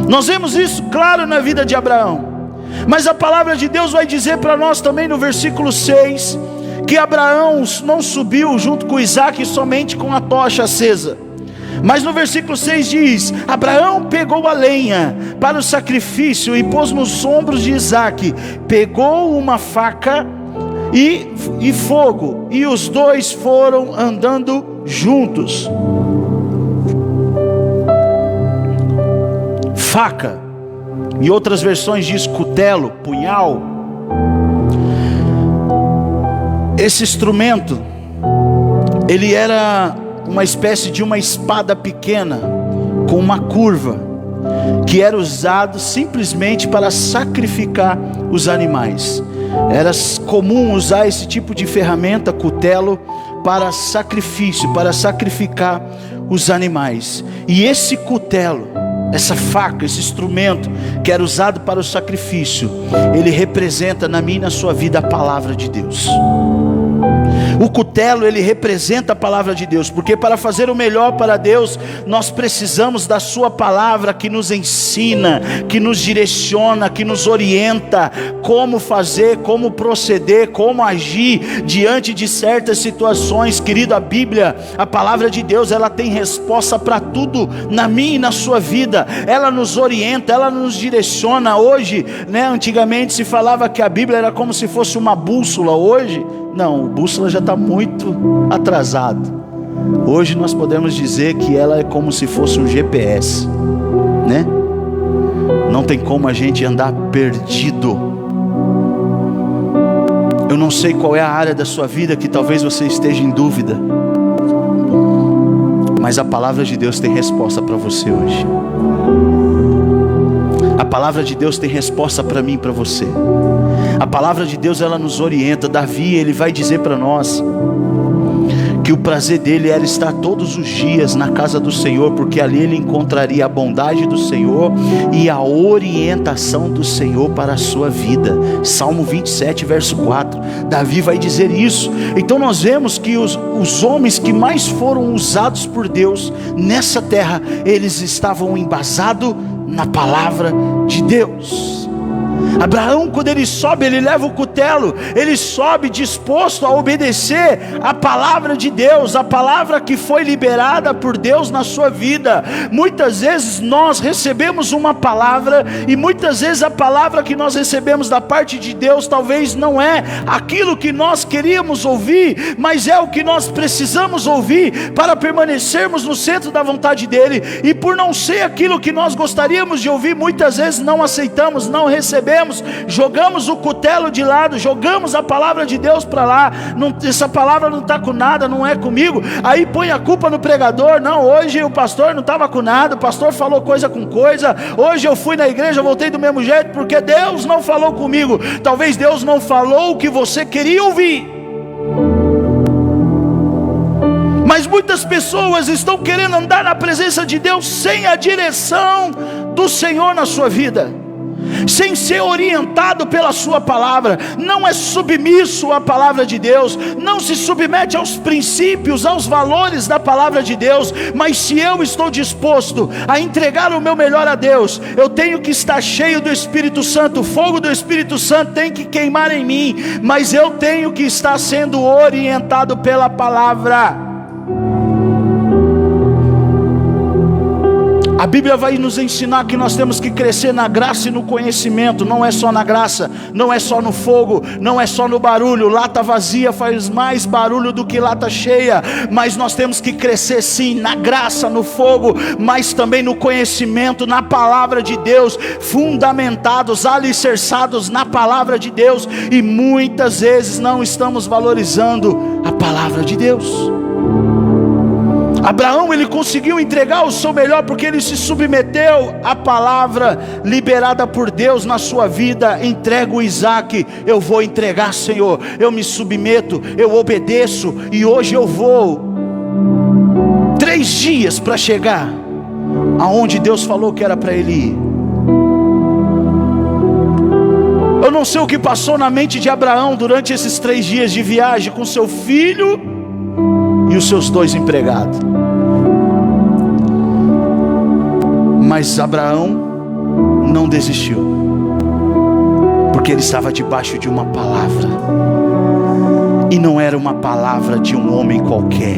Nós vemos isso claro na vida de Abraão, mas a palavra de Deus vai dizer para nós também no versículo 6, que Abraão não subiu junto com Isaac somente com a tocha acesa. Mas no versículo 6 diz: Abraão pegou a lenha para o sacrifício e pôs nos ombros de Isaac, pegou uma faca e fogo, e os dois foram andando juntos. Faca, em outras versões diz cutelo, punhal. Esse instrumento, ele era uma espécie de uma espada pequena, com uma curva, que era usado simplesmente para sacrificar os animais. Era comum usar esse tipo de ferramenta, cutelo, para sacrifício, para sacrificar os animais. E esse cutelo, essa faca, esse instrumento que era usado para o sacrifício, ele representa na minha e na sua vida a palavra de Deus. O cutelo, ele representa a palavra de Deus, porque para fazer o melhor para Deus, nós precisamos da sua palavra que nos ensina, que nos direciona, que nos orienta como fazer, como proceder, como agir diante de certas situações. Querido, a Bíblia, a palavra de Deus, ela tem resposta para tudo na minha e na sua vida. Ela nos orienta, ela nos direciona. Hoje, antigamente se falava que a Bíblia era como se fosse uma bússola. Hoje não, a bússola já está muito atrasada. Hoje nós podemos dizer que ela é como se fosse um GPS, né? Não tem como a gente andar perdido. Eu não sei qual é a área da sua vida que talvez você esteja em dúvida, mas a palavra de Deus tem resposta para você hoje. A palavra de Deus tem resposta para mim e para você. A palavra de Deus, ela nos orienta. Davi, ele vai dizer para nós que o prazer dele era estar todos os dias na casa do Senhor, porque ali ele encontraria a bondade do Senhor e a orientação do Senhor para a sua vida. Salmo 27, verso 4, Davi vai dizer isso. Então nós vemos que os homens que mais foram usados por Deus nessa terra, eles estavam embasados na palavra de Deus. Abraão, quando ele sobe, ele leva o cutelo, ele sobe disposto a obedecer a palavra de Deus, a palavra que foi liberada por Deus na sua vida. Muitas vezes nós recebemos uma palavra, e muitas vezes a palavra que nós recebemos da parte de Deus talvez não é aquilo que nós queríamos ouvir, mas é o que nós precisamos ouvir para permanecermos no centro da vontade dele. E por não ser aquilo que nós gostaríamos de ouvir, muitas vezes não aceitamos, não recebemos, jogamos o cutelo de lado, jogamos a palavra de Deus para lá. Essa palavra não está com nada, não é comigo. Aí põe a culpa no pregador. Não, hoje o pastor não estava com nada, o pastor falou coisa com coisa. Hoje eu fui na igreja, voltei do mesmo jeito, porque Deus não falou comigo. Talvez Deus não falou o que você queria ouvir. Mas muitas pessoas estão querendo andar na presença de Deus sem a direção do Senhor na sua vida, sem ser orientado pela sua palavra. Não é submisso à palavra de Deus, não se submete aos princípios, aos valores da palavra de Deus. Mas se eu estou disposto a entregar o meu melhor a Deus, eu tenho que estar cheio do Espírito Santo. O fogo do Espírito Santo tem que queimar em mim, mas eu tenho que estar sendo orientado pela palavra. A Bíblia vai nos ensinar que nós temos que crescer na graça e no conhecimento. Não é só na graça, não é só no fogo, não é só no barulho. Lata vazia faz mais barulho do que lata cheia. Mas nós temos que crescer sim na graça, no fogo, mas também no conhecimento, na palavra de Deus, fundamentados, alicerçados na palavra de Deus. E muitas vezes não estamos valorizando a palavra de Deus. Abraão, ele conseguiu entregar o seu melhor porque ele se submeteu à palavra liberada por Deus na sua vida. Entrega o Isaac. Eu vou entregar, Senhor, eu me submeto, eu obedeço. E hoje eu vou 3 dias para chegar aonde Deus falou que era para ele ir. Eu não sei o que passou na mente de Abraão durante esses 3 dias de viagem com seu filho e os seus 2 empregados. Mas Abraão não desistiu, porque ele estava debaixo de uma palavra, e não era uma palavra de um homem qualquer.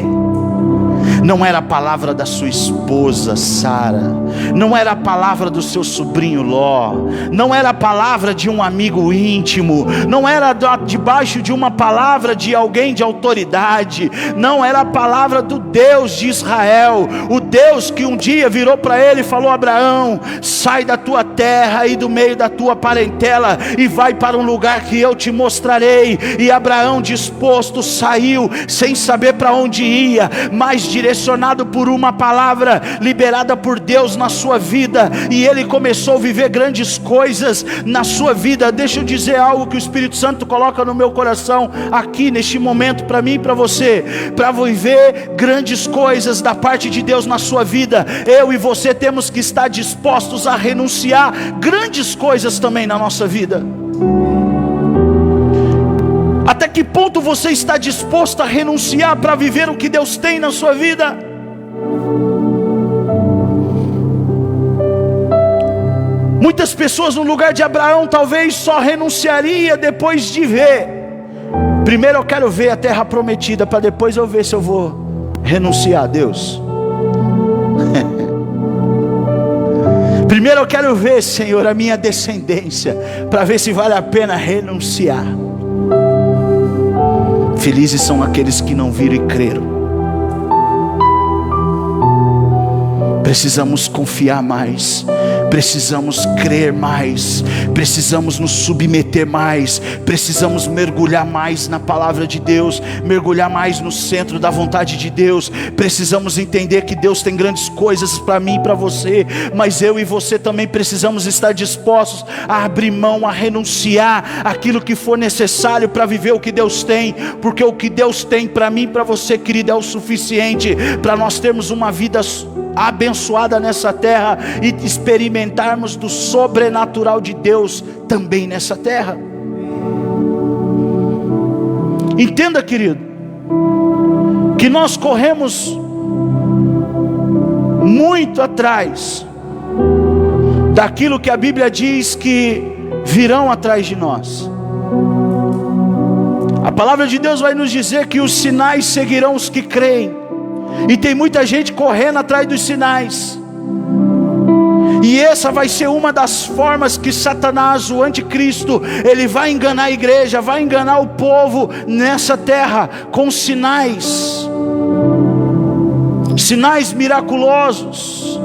Não era a palavra da sua esposa Sara, não era a palavra do seu sobrinho Ló, não era a palavra de um amigo íntimo, não era debaixo de uma palavra de alguém de autoridade, não era a palavra do Deus de Israel, o Deus que um dia virou para ele e falou: Abraão, sai da tua terra e do meio da tua parentela e vai para um lugar que eu te mostrarei. E Abraão, disposto, saiu sem saber para onde ia, mas direcionado por uma palavra liberada por Deus na sua vida, e ele começou a viver grandes coisas na sua vida. Deixa eu dizer algo que o Espírito Santo coloca no meu coração aqui neste momento para mim e para você. Para viver grandes coisas da parte de Deus na sua vida, eu e você temos que estar dispostos a renunciar grandes coisas também na nossa vida. Até que ponto você está disposto a renunciar para viver o que Deus tem na sua vida? Muitas pessoas no lugar de Abraão talvez só renunciaria depois de ver. Primeiro eu quero ver a terra prometida, para depois eu ver se eu vou renunciar a Deus. Primeiro eu quero ver, Senhor, a minha descendência, para ver se vale a pena renunciar. Felizes são aqueles que não viram e creram. Precisamos confiar mais, precisamos crer mais, precisamos nos submeter mais, precisamos mergulhar mais na palavra de Deus, mergulhar mais no centro da vontade de Deus. Precisamos entender que Deus tem grandes coisas para mim e para você, mas eu e você também precisamos estar dispostos a abrir mão, a renunciar aquilo que for necessário para viver o que Deus tem, porque o que Deus tem para mim e para você, querido, é o suficiente para nós termos uma vida abençoada nessa terra e experimentarmos do sobrenatural de Deus também nessa terra. Entenda, querido, que nós corremos muito atrás daquilo que a Bíblia diz que virão atrás de nós. A palavra de Deus vai nos dizer que os sinais seguirão os que creem. E tem muita gente correndo atrás dos sinais. E essa vai ser uma das formas que Satanás, o anticristo, ele vai enganar a igreja, vai enganar o povo nessa terra com sinais. Sinais miraculosos.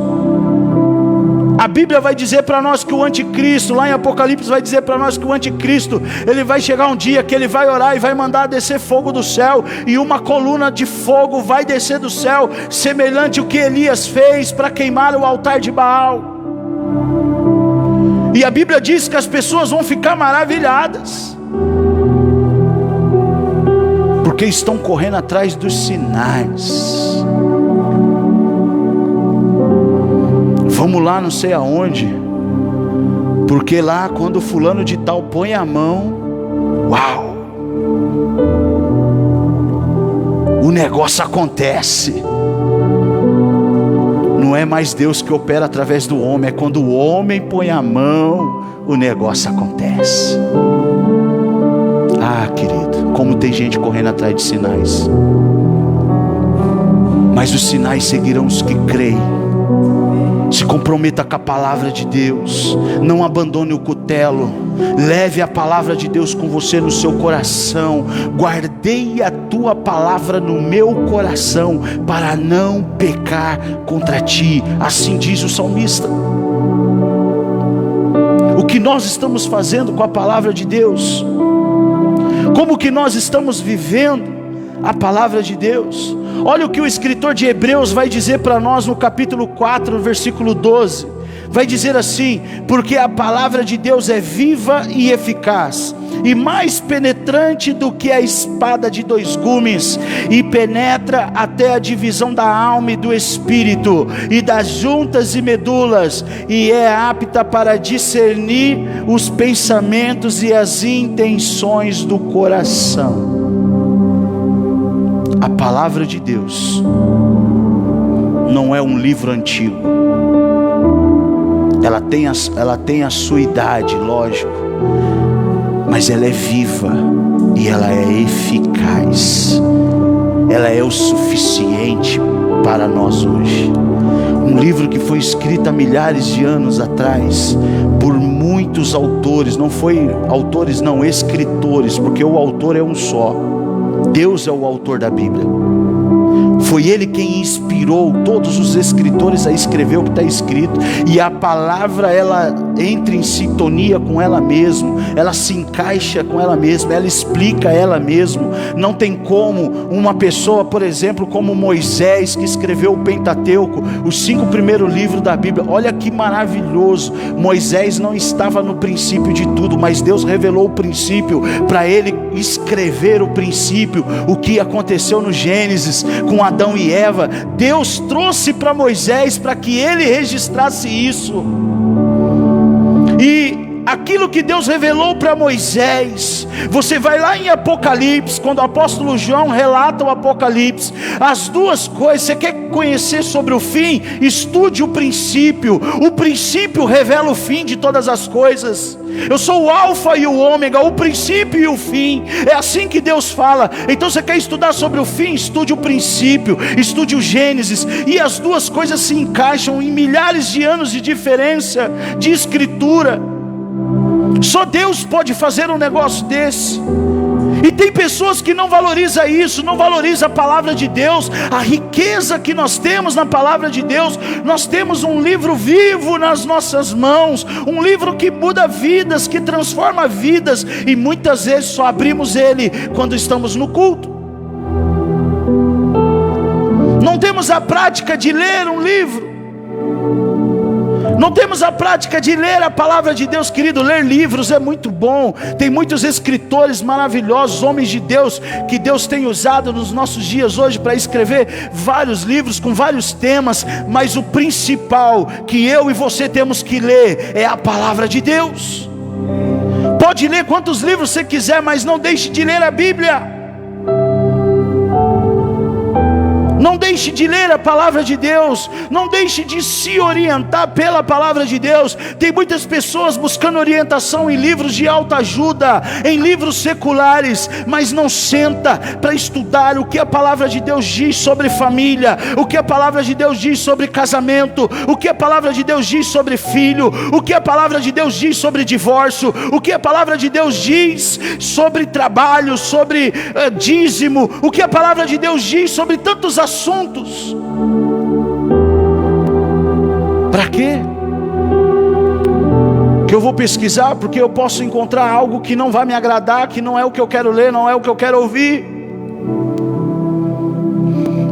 A Bíblia vai dizer para nós que o anticristo, lá em Apocalipse vai dizer para nós que o anticristo, ele vai chegar um dia que ele vai orar e vai mandar descer fogo do céu, e uma coluna de fogo vai descer do céu, semelhante ao que Elias fez para queimar o altar de Baal. E a Bíblia diz que as pessoas vão ficar maravilhadas, porque estão correndo atrás dos sinais. Vamos lá não sei aonde, porque lá quando fulano de tal põe a mão, uau, o negócio acontece. Não é mais Deus que opera através do homem, é quando o homem põe a mão, o negócio acontece. Ah, querido, como tem gente correndo atrás de sinais. Mas os sinais seguirão os que creem. Se comprometa com a palavra de Deus. Não abandone o cutelo. Leve a palavra de Deus com você no seu coração. Guardei a tua palavra no meu coração, para não pecar contra ti. Assim diz o salmista. O que nós estamos fazendo com a palavra de Deus? Como que nós estamos vivendo a palavra de Deus? Olha o que o escritor de Hebreus vai dizer para nós no capítulo 4, versículo 12. Vai dizer assim: porque a palavra de Deus é viva e eficaz, e mais penetrante do que a espada de dois gumes, e penetra até a divisão da alma e do espírito, e das juntas e medulas, e é apta para discernir os pensamentos e as intenções do coração. A palavra de Deus não é um livro antigo. Ela tem a sua idade, lógico, mas ela é viva e ela é eficaz. Ela é o suficiente para nós hoje. Um livro que foi escrito há milhares de anos atrás por muitos autores. Não foi autores, não, escritores, porque o autor é um só. Deus é o autor da Bíblia. Foi Ele quem inspirou todos os escritores a escrever o que está escrito. E a palavra, ela entra em sintonia com ela mesma. Ela se encaixa com ela mesma. Ela explica ela mesma. Não tem como uma pessoa, por exemplo, como Moisés, que escreveu o Pentateuco, os 5 primeiros livros da Bíblia. Olha que maravilhoso. Moisés não estava no princípio de tudo, mas Deus revelou o princípio para ele escrever o princípio, o que aconteceu no Gênesis com Adão e Eva. Deus trouxe para Moisés para que ele registrasse isso. E aquilo que Deus revelou para Moisés, você vai lá em Apocalipse, quando o apóstolo João relata o Apocalipse, as duas coisas. Você quer conhecer sobre o fim? Estude o princípio. O princípio revela o fim de todas as coisas. Eu sou o alfa e o ômega, o princípio e o fim. É assim que Deus fala. Então você quer estudar sobre o fim? Estude o princípio, estude o Gênesis. E as duas coisas se encaixam em milhares de anos de diferença de escritura. Só Deus pode fazer um negócio desse. E tem pessoas que não valorizam isso, não valorizam a palavra de Deus, a riqueza que nós temos na palavra de Deus. Nós temos um livro vivo nas nossas mãos, um livro que muda vidas, que transforma vidas, e muitas vezes só abrimos ele quando estamos no culto. Não temos a prática de ler um livro, não temos a prática de ler a palavra de Deus. Querido, ler livros é muito bom. Tem muitos escritores maravilhosos, homens de Deus, que Deus tem usado nos nossos dias hoje para escrever vários livros com vários temas. Mas o principal que eu e você temos que ler é a palavra de Deus. Pode ler quantos livros você quiser, mas não deixe de ler a Bíblia. Não deixe de ler a palavra de Deus. Não deixe de se orientar pela palavra de Deus. Tem muitas pessoas buscando orientação em livros de autoajuda, em livros seculares, mas não senta para estudar o que a palavra de Deus diz sobre família, o que a palavra de Deus diz sobre casamento, o que a palavra de Deus diz sobre filho, o que a palavra de Deus diz sobre divórcio, o que a palavra de Deus diz sobre trabalho, sobre dízimo, o que a palavra de Deus diz sobre tantos assuntos. Para quê? Que eu vou pesquisar porque eu posso encontrar algo que não vai me agradar, que não é o que eu quero ler, não é o que eu quero ouvir.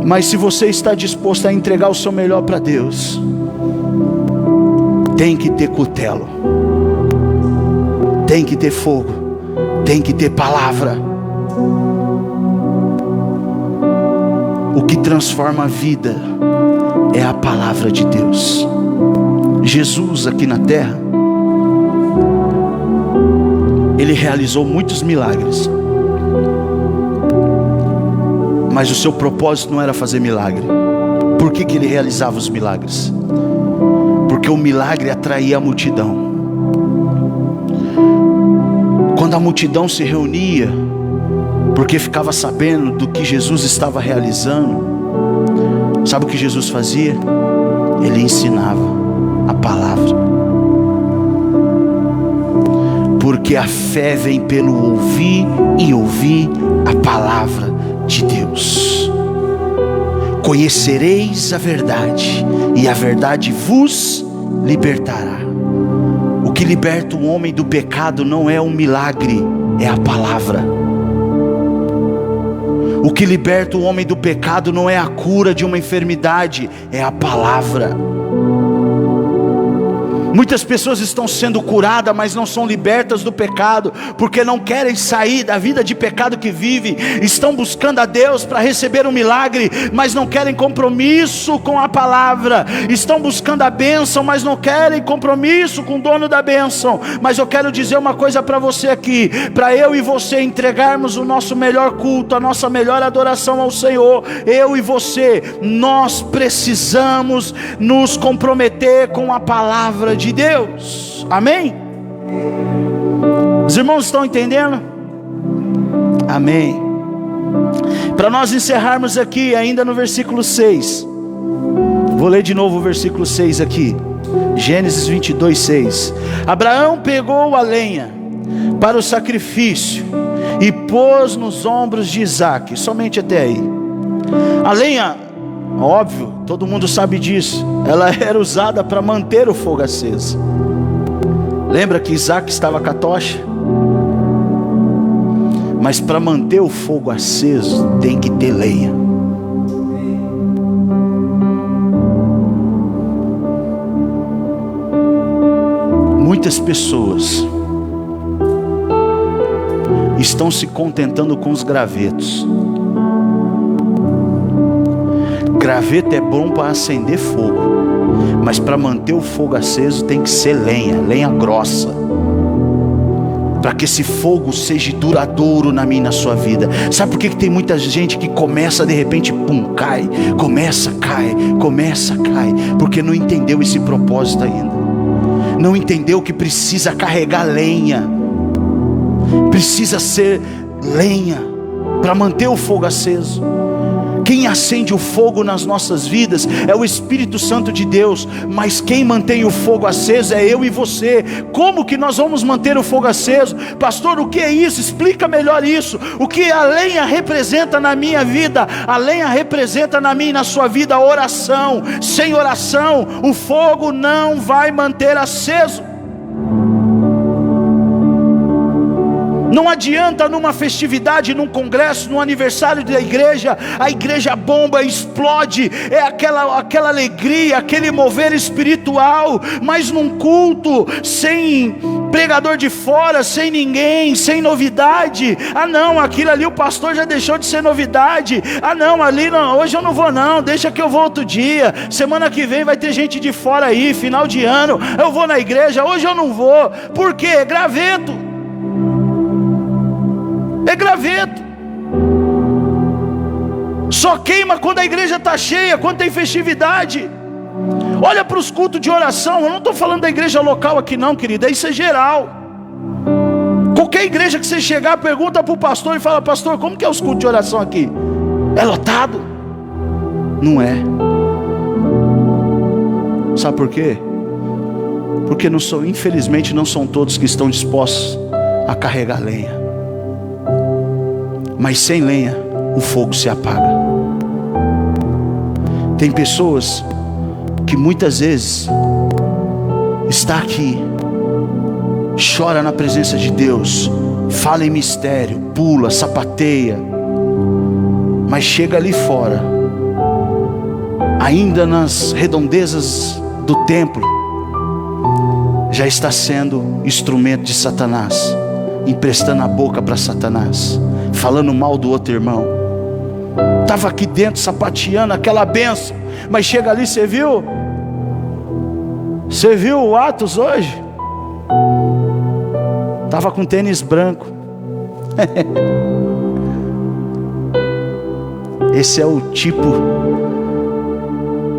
Mas se você está disposto a entregar o seu melhor para Deus, tem que ter cutelo, tem que ter fogo, tem que ter palavra. O que transforma a vida é a palavra de Deus. Jesus aqui na terra, Ele realizou muitos milagres, mas o seu propósito não era fazer milagre. Por que Ele realizava os milagres? Porque o milagre atraía a multidão. Quando a multidão se reunia, porque ficava sabendo do que Jesus estava realizando, sabe o que Jesus fazia? Ele ensinava a palavra. Porque a fé vem pelo ouvir e ouvir a palavra de Deus. Conhecereis a verdade e a verdade vos libertará. O que liberta o homem do pecado não é um milagre, é a palavra. O que liberta o homem do pecado não é a cura de uma enfermidade, é a palavra. Muitas pessoas estão sendo curadas, mas não são libertas do pecado, porque não querem sair da vida de pecado que vivem. Estão buscando a Deus para receber um milagre, mas não querem compromisso com a palavra. Estão buscando a bênção, mas não querem compromisso com o dono da bênção. Mas eu quero dizer uma coisa para você aqui: para eu e você entregarmos o nosso melhor culto, a nossa melhor adoração ao Senhor, eu e você, nós precisamos nos comprometer com a palavra de Deus. Amém? Os irmãos estão entendendo? Amém. Para nós encerrarmos aqui, ainda no versículo 6, vou ler de novo o versículo 6 aqui, Gênesis 22, 6. Abraão pegou a lenha para o sacrifício e pôs nos ombros de Isaque. Somente até aí. A lenha, óbvio, todo mundo sabe disso, ela era usada para manter o fogo aceso. Lembra que Isaque estava com a tocha? Mas para manter o fogo aceso tem que ter lenha. Muitas pessoas estão se contentando com os gravetos. Graveto é bom para acender fogo, mas para manter o fogo aceso tem que ser lenha, lenha grossa, para que esse fogo seja duradouro na minha e na sua vida. Sabe por que tem muita gente que começa de repente, pum, cai, começa, cai, porque não entendeu esse propósito ainda, não entendeu que precisa carregar lenha, precisa ser lenha para manter o fogo aceso. Quem acende o fogo nas nossas vidas é o Espírito Santo de Deus, mas quem mantém o fogo aceso é eu e você. Como que nós vamos manter o fogo aceso? Pastor, o que é isso? Explica melhor isso. O que a lenha representa na minha vida? A lenha representa na minha e na sua vida a oração. Sem oração, o fogo não vai manter aceso. Não adianta numa festividade, num congresso, num aniversário da igreja, a igreja bomba, explode, é aquela alegria, aquele mover espiritual, mas num culto, sem pregador de fora, sem ninguém, sem novidade, não, aquilo ali o pastor já deixou de ser novidade, não, ali não, hoje eu não vou não, deixa que eu vou outro dia, semana que vem vai ter gente de fora aí, final de ano, eu vou na igreja, hoje eu não vou. Por quê? É graveto. É graveto. Só queima quando a igreja está cheia, quando tem festividade. Olha para os cultos de oração. Eu não estou falando da igreja local aqui não, querida, isso é geral. Qualquer igreja que você chegar, pergunta para o pastor e fala: pastor, como que é os cultos de oração aqui? É lotado? Não é. Sabe por quê? Porque infelizmente não são todos que estão dispostos a carregar lenha. Mas sem lenha o fogo se apaga. Tem pessoas que muitas vezes está aqui, chora na presença de Deus, fala em mistério, pula, sapateia, mas chega ali fora, ainda nas redondezas do templo, já está sendo instrumento de Satanás, emprestando a boca para Satanás, falando mal do outro irmão. Estava aqui dentro sapateando aquela benção, mas chega ali, você viu? Você viu o Atos hoje? Estava com tênis branco. Esse é o tipo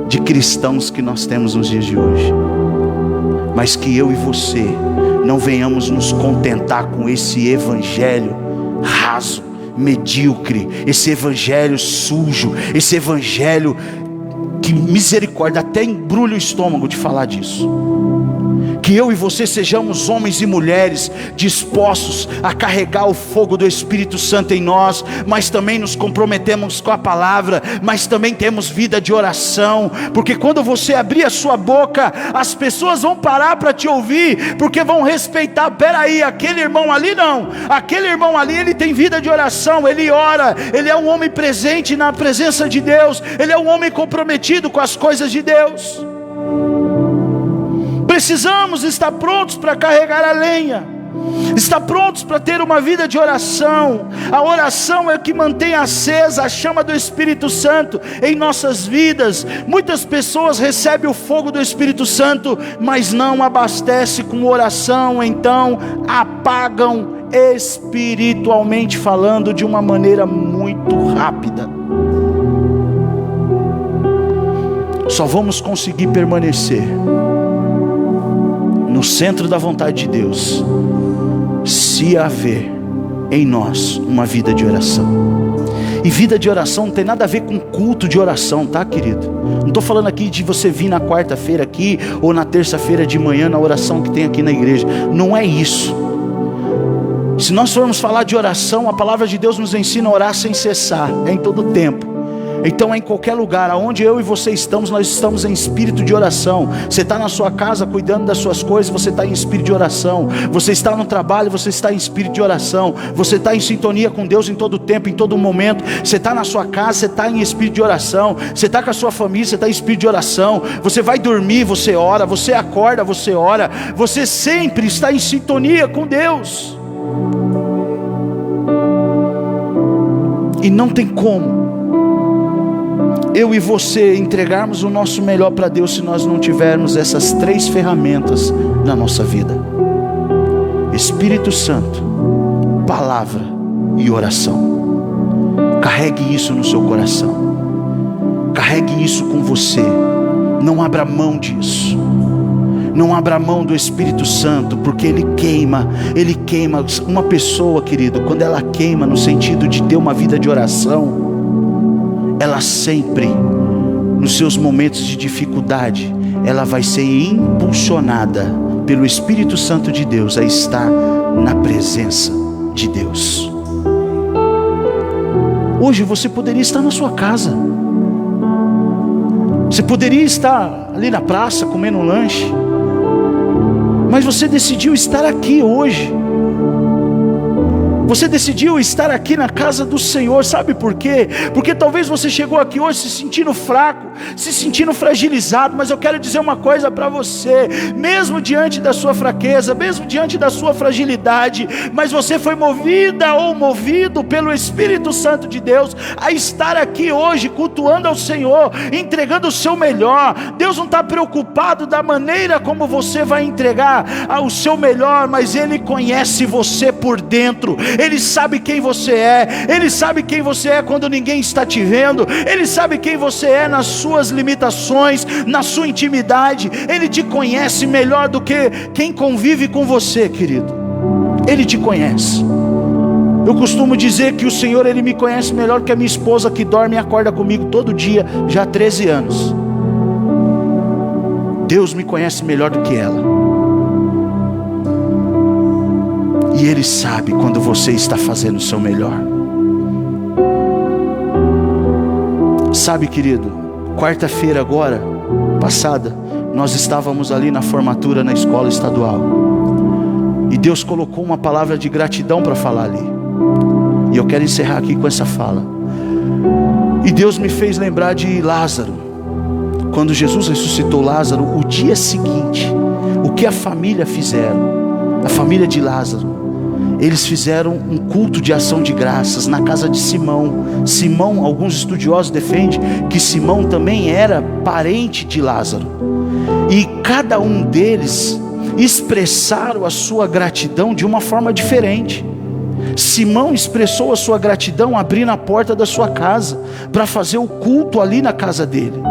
de cristãos que nós temos nos dias de hoje. Mas que eu e você não venhamos nos contentar com esse evangelho raso, medíocre, esse evangelho sujo, esse evangelho que, misericórdia, até embrulha o estômago de falar disso. Que eu e você sejamos homens e mulheres dispostos a carregar o fogo do Espírito Santo em nós, mas também nos comprometemos com a palavra, mas também temos vida de oração, porque quando você abrir a sua boca, as pessoas vão parar para te ouvir, porque vão respeitar. Peraí, aquele irmão ali não, aquele irmão ali, ele tem vida de oração, ele ora, ele é um homem presente na presença de Deus, ele é um homem comprometido com as coisas de Deus. Precisamos estar prontos para carregar a lenha, estar prontos para ter uma vida de oração. A oração é o que mantém acesa a chama do Espírito Santo em nossas vidas. Muitas pessoas recebem o fogo do Espírito Santo, mas não abastecem com oração, então apagam espiritualmente falando de uma maneira muito rápida. Só vamos conseguir permanecer no centro da vontade de Deus se haver em nós uma vida de oração. E vida de oração não tem nada a ver com culto de oração, tá, querido? Não estou falando aqui de você vir na quarta-feira aqui ou na terça-feira de manhã na oração que tem aqui na igreja. Não é isso. Se nós formos falar de oração, a palavra de Deus nos ensina a orar sem cessar, em todo tempo. Então é em qualquer lugar, aonde eu e você estamos, nós estamos em espírito de oração. Você está na sua casa cuidando das suas coisas, você está em espírito de oração. Você está no trabalho, você está em espírito de oração. Você está em sintonia com Deus em todo tempo, em todo momento. Você está na sua casa, você está em espírito de oração. Você está com a sua família, você está em espírito de oração. Você vai dormir, você ora. Você acorda, você ora. Você sempre está em sintonia com Deus. E não tem como eu e você entregarmos o nosso melhor para Deus se nós não tivermos essas três ferramentas na nossa vida: Espírito Santo, palavra e oração. Carregue isso no seu coração, carregue isso com você. Não abra mão disso. Não abra mão do Espírito Santo, porque Ele queima. Uma pessoa, querido, quando ela queima no sentido de ter uma vida de oração, ela sempre, nos seus momentos de dificuldade, ela vai ser impulsionada pelo Espírito Santo de Deus a estar na presença de Deus. Hoje você poderia estar na sua casa, você poderia estar ali na praça comendo um lanche, mas você decidiu estar aqui hoje. Você decidiu estar aqui na casa do Senhor. Sabe por quê? Porque talvez você chegou aqui hoje se sentindo fraco, se sentindo fragilizado. Mas eu quero dizer uma coisa para você: mesmo diante da sua fraqueza, mesmo diante da sua fragilidade, mas você foi movida ou movido pelo Espírito Santo de Deus a estar aqui hoje cultuando ao Senhor, entregando o seu melhor. Deus não está preocupado da maneira como você vai entregar o seu melhor, mas Ele conhece você por dentro. Ele sabe quem você é. Ele sabe quem você é quando ninguém está te vendo. Ele sabe quem você é nas suas limitações, na sua intimidade. Ele te conhece melhor do que quem convive com você, querido. Ele te conhece. Eu costumo dizer que o Senhor, Ele me conhece melhor que a minha esposa, que dorme e acorda comigo todo dia, já há 13 anos. Deus me conhece melhor do que ela. E Ele sabe quando você está fazendo o seu melhor. Sabe, querido, quarta-feira agora, passada, nós estávamos ali na formatura na escola estadual. E Deus colocou uma palavra de gratidão para falar ali. E eu quero encerrar aqui com essa fala. E Deus me fez lembrar de Lázaro. Quando Jesus ressuscitou Lázaro, o dia seguinte, o que a família fizeram, a família de Lázaro, eles fizeram um culto de ação de graças na casa de Simão. Simão, alguns estudiosos defendem que Simão também era parente de Lázaro. E cada um deles expressaram a sua gratidão de uma forma diferente. Simão expressou a sua gratidão abrindo a porta da sua casa para fazer o culto ali na casa dele,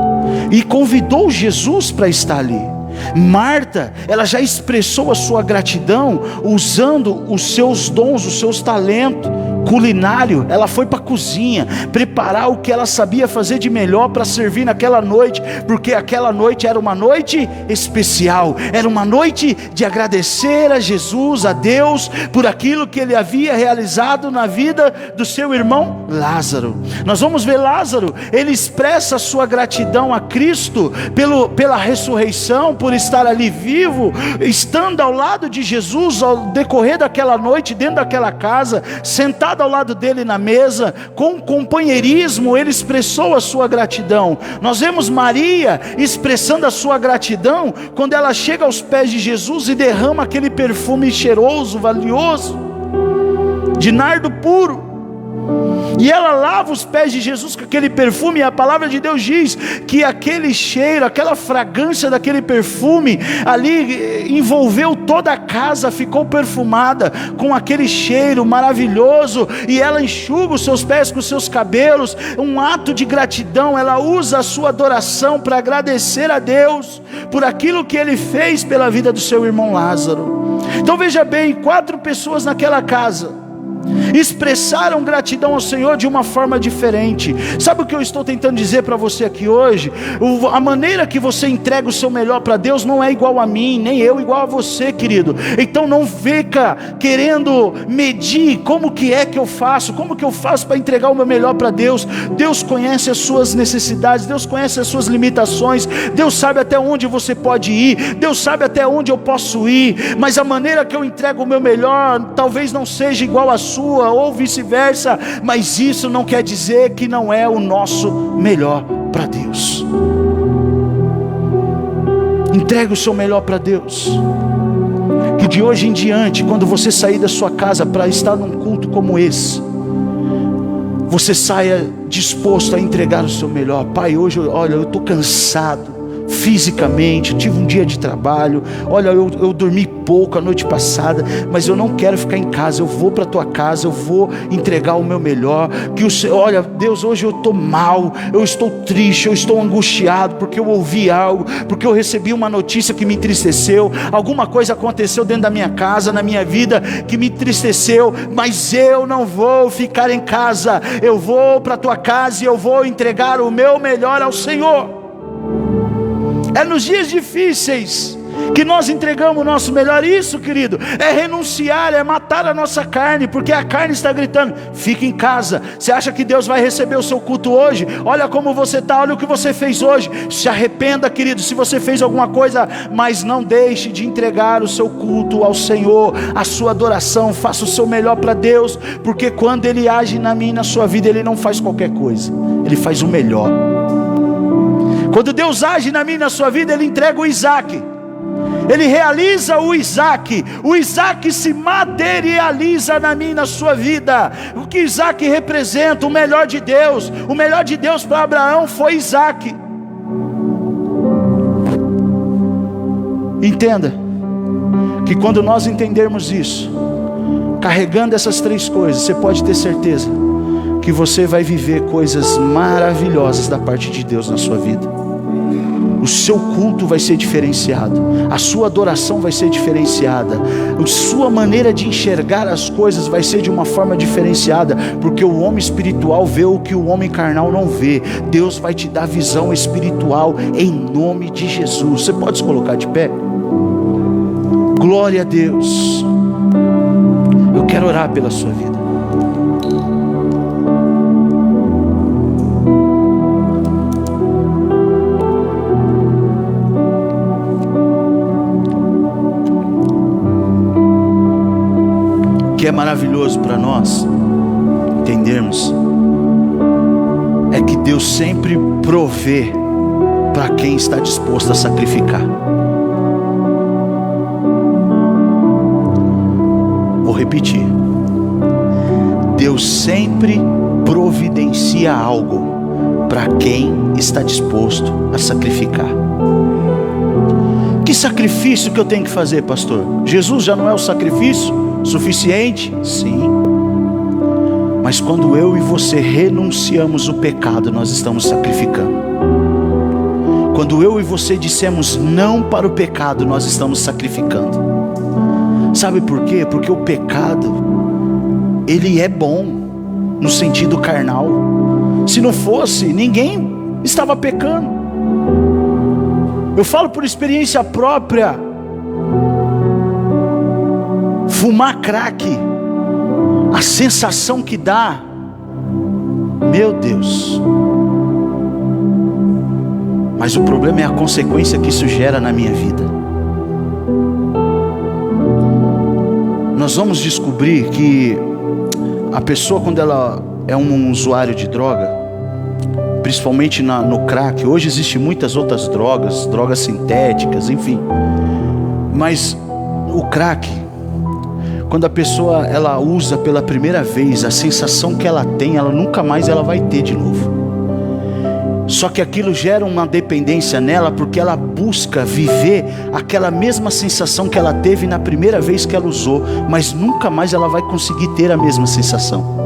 e convidou Jesus para estar ali. Marta, ela já expressou a sua gratidão usando os seus dons, os seus talentos culinário. Ela foi para a cozinha preparar o que ela sabia fazer de melhor para servir naquela noite, porque aquela noite era uma noite especial, era uma noite de agradecer a Jesus, a Deus, por aquilo que Ele havia realizado na vida do seu irmão Lázaro. Nós vamos ver Lázaro, ele expressa a sua gratidão a Cristo pela ressurreição, por estar ali vivo, estando ao lado de Jesus ao decorrer daquela noite, dentro daquela casa, sentado ao lado dele na mesa, com companheirismo, ele expressou a sua gratidão. Nós vemos Maria expressando a sua gratidão quando ela chega aos pés de Jesus e derrama aquele perfume cheiroso, valioso, de nardo puro. E ela lava os pés de Jesus com aquele perfume. E a palavra de Deus diz que aquele cheiro, aquela fragrância daquele perfume ali envolveu toda a casa, ficou perfumada com aquele cheiro maravilhoso. E ela enxuga os seus pés com os seus cabelos, um ato de gratidão. Ela usa a sua adoração para agradecer a Deus por aquilo que Ele fez pela vida do seu irmão Lázaro. Então veja bem, 4 pessoas naquela casa expressaram gratidão ao Senhor de uma forma diferente. Sabe o que eu estou tentando dizer para você aqui hoje? A maneira que você entrega o seu melhor para Deus não é igual a mim, nem eu igual a você, querido. Então não fica querendo medir como que é que eu faço, como que eu faço para entregar o meu melhor para Deus. Deus conhece as suas necessidades, Deus conhece as suas limitações, Deus sabe até onde você pode ir, Deus sabe até onde eu posso ir, mas a maneira que eu entrego o meu melhor talvez não seja igual a sua, ou vice-versa, mas isso não quer dizer que não é o nosso melhor para Deus. Entregue o seu melhor para Deus, que de hoje em diante, quando você sair da sua casa para estar num culto como esse, você saia disposto a entregar o seu melhor. Pai, hoje, olha, eu estou cansado fisicamente, tive um dia de trabalho, olha, eu dormi pouco a noite passada, mas eu não quero ficar em casa, eu vou para a tua casa, eu vou entregar o meu melhor. Que o Senhor, olha, Deus, hoje eu estou mal, eu estou triste, eu estou angustiado, porque eu ouvi algo, porque eu recebi uma notícia que me entristeceu, alguma coisa aconteceu dentro da minha casa, na minha vida, que me entristeceu, mas eu não vou ficar em casa, eu vou para a tua casa e eu vou entregar o meu melhor ao Senhor. É nos dias difíceis que nós entregamos o nosso melhor. Isso, querido, é renunciar, é matar a nossa carne, porque a carne está gritando: fica em casa. Você acha que Deus vai receber o seu culto hoje? Olha como você está, olha o que você fez hoje. Se arrependa, querido, se você fez alguma coisa, mas não deixe de entregar o seu culto ao Senhor, a sua adoração. Faça o seu melhor para Deus, porque quando Ele age na minha e na sua vida, Ele não faz qualquer coisa, Ele faz o melhor. Quando Deus age na minha e na sua vida, Ele entrega o Isaac, Ele realiza o Isaac se materializa na minha e na sua vida. O que Isaac representa? O melhor de Deus. O melhor de Deus para Abraão foi Isaac. Entenda que quando nós entendermos isso, carregando essas 3 coisas, você pode ter certeza que você vai viver coisas maravilhosas da parte de Deus na sua vida. O seu culto vai ser diferenciado, a sua adoração vai ser diferenciada, a sua maneira de enxergar as coisas vai ser de uma forma diferenciada, porque o homem espiritual vê o que o homem carnal não vê. Deus vai te dar visão espiritual em nome de Jesus. Você pode se colocar de pé? Glória a Deus. Eu quero orar pela sua vida. O que é maravilhoso para nós entendermos é que Deus sempre provê para quem está disposto a sacrificar. Vou repetir. Deus sempre providencia algo para quem está disposto a sacrificar. Que sacrifício que eu tenho que fazer, pastor? Jesus já não é o sacrifício suficiente? Sim. Mas quando eu e você renunciamos o pecado, nós estamos sacrificando. Quando eu e você dissemos não para o pecado, nós estamos sacrificando. Sabe por quê? Porque o pecado, ele é bom no sentido carnal. Se não fosse, ninguém estava pecando. Eu falo por experiência própria. Fumar crack, a sensação que dá, meu Deus. Mas o problema é a consequência que isso gera na minha vida. Nós vamos descobrir que a pessoa, quando ela é um usuário de droga, principalmente no crack, hoje existem muitas outras drogas sintéticas, enfim, mas o crack, quando a pessoa ela usa pela primeira vez, a sensação que ela tem, ela nunca mais ela vai ter de novo. Só que aquilo gera uma dependência nela, porque ela busca viver aquela mesma sensação que ela teve na primeira vez que ela usou, mas nunca mais ela vai conseguir ter a mesma sensação.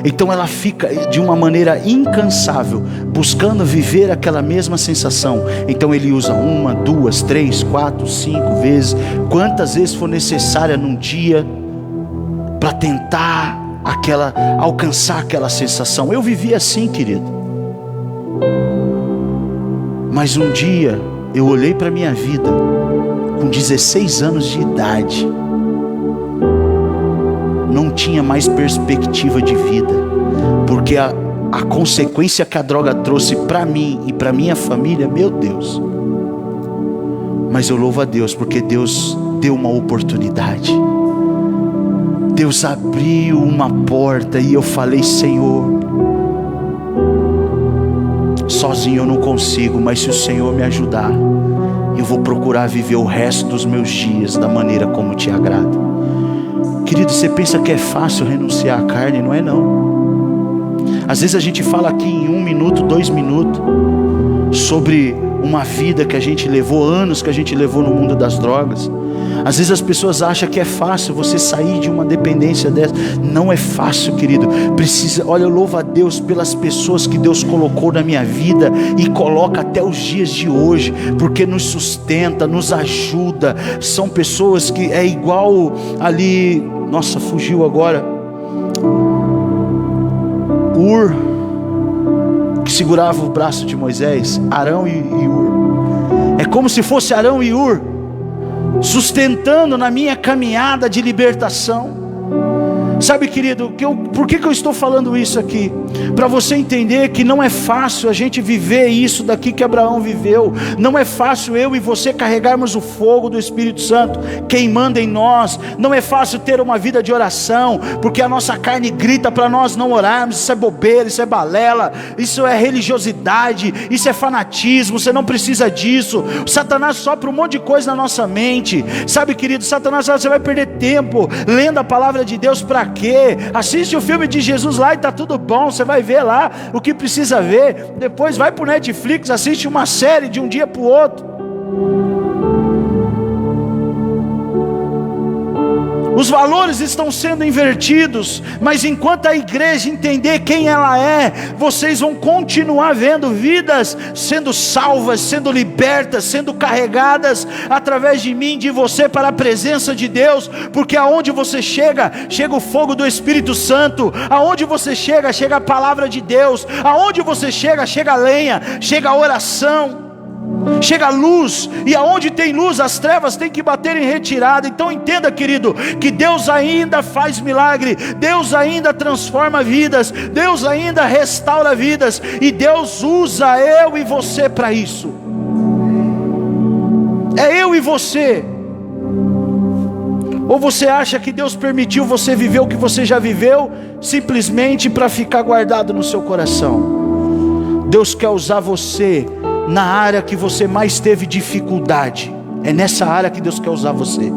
Então ela fica de uma maneira incansável, buscando viver aquela mesma sensação. Então ele usa 1, 2, 3, 4, 5 vezes, quantas vezes for necessária num dia, para tentar alcançar aquela sensação. Eu vivi assim, querido. Mas um dia eu olhei para a minha vida com 16 anos de idade, não tinha mais perspectiva de vida, porque a consequência que a droga trouxe para mim e para minha família, meu Deus. Mas eu louvo a Deus, porque Deus deu uma oportunidade, Deus abriu uma porta, e eu falei: Senhor, sozinho eu não consigo, mas se o Senhor me ajudar, eu vou procurar viver o resto dos meus dias da maneira como te agrada. Querido, você pensa que é fácil renunciar à carne? Não é não. Às vezes a gente fala aqui em 1 minuto, 2 minutos, sobre uma vida que a gente levou, anos que a gente levou no mundo das drogas. Às vezes as pessoas acham que é fácil você sair de uma dependência dessa. Não é fácil, querido. Olha, eu louvo a Deus pelas pessoas que Deus colocou na minha vida e coloca até os dias de hoje, porque nos sustenta, nos ajuda. São pessoas que é igual ali, nossa, fugiu agora, Ur, que segurava o braço de Moisés, Arão e Ur. É como se fosse Arão e Ur sustentando na minha caminhada de libertação. Sabe, querido, por que eu estou falando isso aqui? Para você entender que não é fácil a gente viver isso daqui que Abraão viveu. Não é fácil eu e você carregarmos o fogo do Espírito Santo queimando em nós. Não é fácil ter uma vida de oração, porque a nossa carne grita para nós não orarmos. Isso é bobeira, isso é balela, isso é religiosidade, isso é fanatismo. Você não precisa disso. O Satanás sopra um monte de coisa na nossa mente. Sabe, querido, Satanás, você vai perder tempo lendo a palavra de Deus. Para quê? Assiste o filme de Jesus lá e tá tudo bom. Você vai ver lá o que precisa ver. Depois vai pro Netflix, assiste uma série de um dia para o outro. Os valores estão sendo invertidos, mas enquanto a igreja entender quem ela é, vocês vão continuar vendo vidas sendo salvas, sendo libertas, sendo carregadas através de mim, de você, para a presença de Deus, porque aonde você chega, chega o fogo do Espírito Santo, aonde você chega, chega a palavra de Deus, aonde você chega, chega a lenha, chega a oração, chega a luz, e aonde tem luz, as trevas têm que bater em retirada. Então entenda, querido, que Deus ainda faz milagre, Deus ainda transforma vidas, Deus ainda restaura vidas, e Deus usa eu e você para isso. É eu e você. Ou você acha que Deus permitiu você viver o que você já viveu, simplesmente para ficar guardado no seu coração? Deus quer usar você na área que você mais teve dificuldade. É nessa área que Deus quer usar você.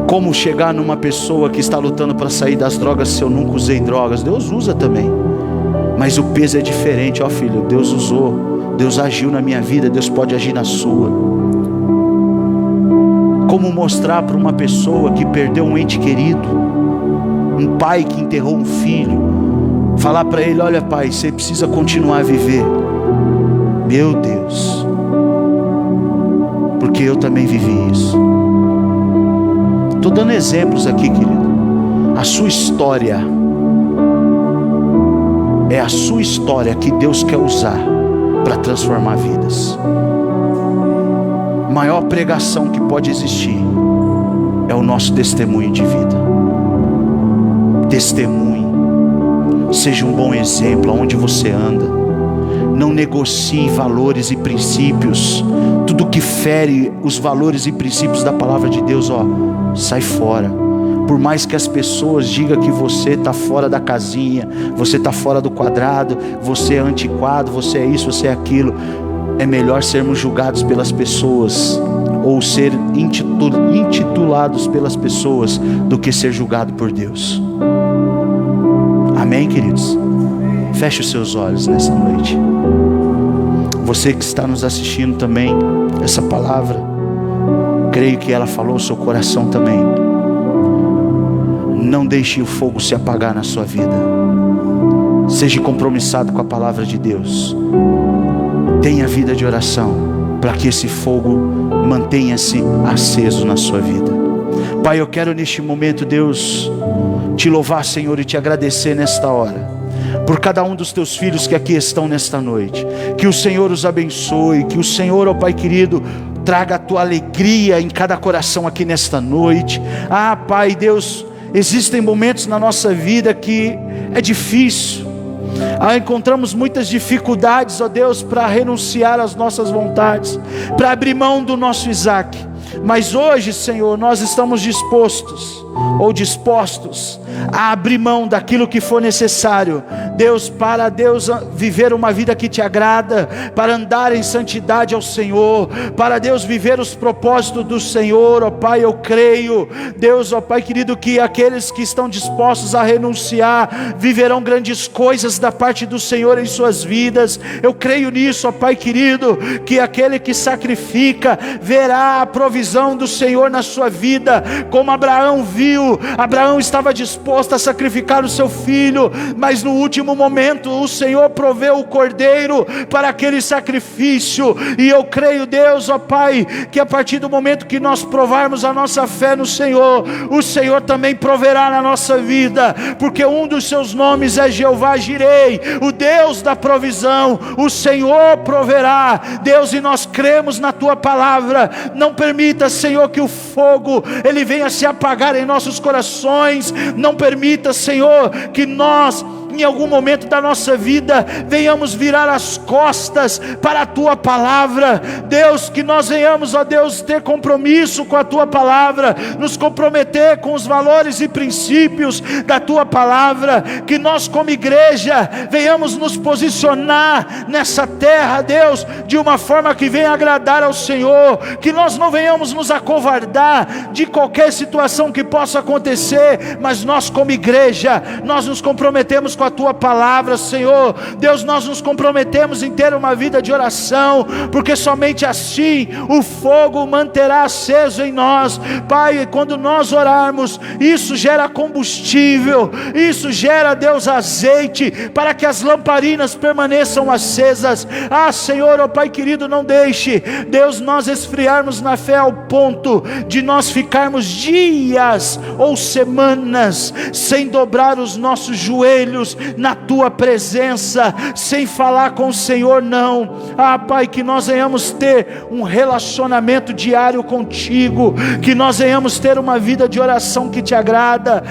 Como chegar numa pessoa que está lutando para sair das drogas se eu nunca usei drogas? Deus usa também, mas o peso é diferente. Ó filho, Deus usou, Deus agiu na minha vida, Deus pode agir na sua. Como mostrar para uma pessoa que perdeu um ente querido, um pai que enterrou um filho, falar para ele: olha pai, você precisa continuar a viver. Meu Deus, porque eu também vivi isso. Estou dando exemplos aqui, querido. A sua história é a sua história que Deus quer usar para transformar vidas. A maior pregação que pode existir é o nosso testemunho de vida. Testemunhe, seja um bom exemplo aonde você anda. Não negocie valores e princípios. Tudo que fere os valores e princípios da palavra de Deus, sai fora. Por mais que as pessoas digam que você está fora da casinha, você está fora do quadrado, você é antiquado, você é isso, você é aquilo, é melhor sermos julgados pelas pessoas, ou ser intitulados pelas pessoas, do que ser julgado por Deus. Amém, queridos? Feche os seus olhos nessa noite. Você que está nos assistindo também, essa palavra, creio que ela falou ao seu coração também. Não deixe o fogo se apagar na sua vida. Seja compromissado com a palavra de Deus. Tenha vida de oração, para que esse fogo mantenha-se aceso na sua vida. Pai, eu quero neste momento, Deus, te louvar, Senhor, e te agradecer nesta hora, por cada um dos teus filhos que aqui estão nesta noite. Que o Senhor os abençoe, que o Senhor, ó Pai querido, traga a tua alegria em cada coração aqui nesta noite. Pai Deus, existem momentos na nossa vida que é difícil. Encontramos muitas dificuldades, ó Deus, para renunciar às nossas vontades, para abrir mão do nosso Isaac. Mas hoje, Senhor, nós estamos dispostos a abrir mão daquilo que for necessário, Deus, para Deus viver uma vida que te agrada, para andar em santidade ao Senhor, para Deus viver os propósitos do Senhor. Ó Pai, eu creio, Deus, ó Pai querido, que aqueles que estão dispostos a renunciar viverão grandes coisas da parte do Senhor em suas vidas. Eu creio nisso, ó Pai querido, que aquele que sacrifica verá a provisão do Senhor na sua vida, como Abraão viu. Abraão estava disposto a sacrificar o seu filho, mas no último momento o Senhor proveu o cordeiro para aquele sacrifício. E eu creio, Deus, ó Pai, que a partir do momento que nós provarmos a nossa fé no Senhor, o Senhor também proverá na nossa vida, porque um dos seus nomes é Jeová Jirei, o Deus da provisão. O Senhor proverá, Deus, e nós cremos na tua palavra. Não permita, Senhor, que o fogo ele venha se apagar em nossos corações. Não permita, Senhor, que nós em algum momento da nossa vida venhamos virar as costas para a tua palavra. Deus, que nós venhamos, ó Deus, ter compromisso com a tua palavra, nos comprometer com os valores e princípios da tua palavra. Que nós como igreja venhamos nos posicionar nessa terra, Deus, de uma forma que venha agradar ao Senhor. Que nós não venhamos nos acovardar de qualquer situação que possa acontecer, mas nós como igreja, nós nos comprometemos com com a tua palavra, Senhor. Deus, nós nos comprometemos em ter uma vida de oração, porque somente assim o fogo manterá aceso em nós. Pai, quando nós orarmos, isso gera combustível, isso gera, Deus, azeite, para que as lamparinas permaneçam acesas. Senhor, ó Pai querido, não deixe, Deus, nós esfriarmos na fé ao ponto de nós ficarmos dias ou semanas sem dobrar os nossos joelhos na tua presença, sem falar com o Senhor, não. Pai, que nós venhamos ter um relacionamento diário contigo, que nós venhamos ter uma vida de oração que te agrada.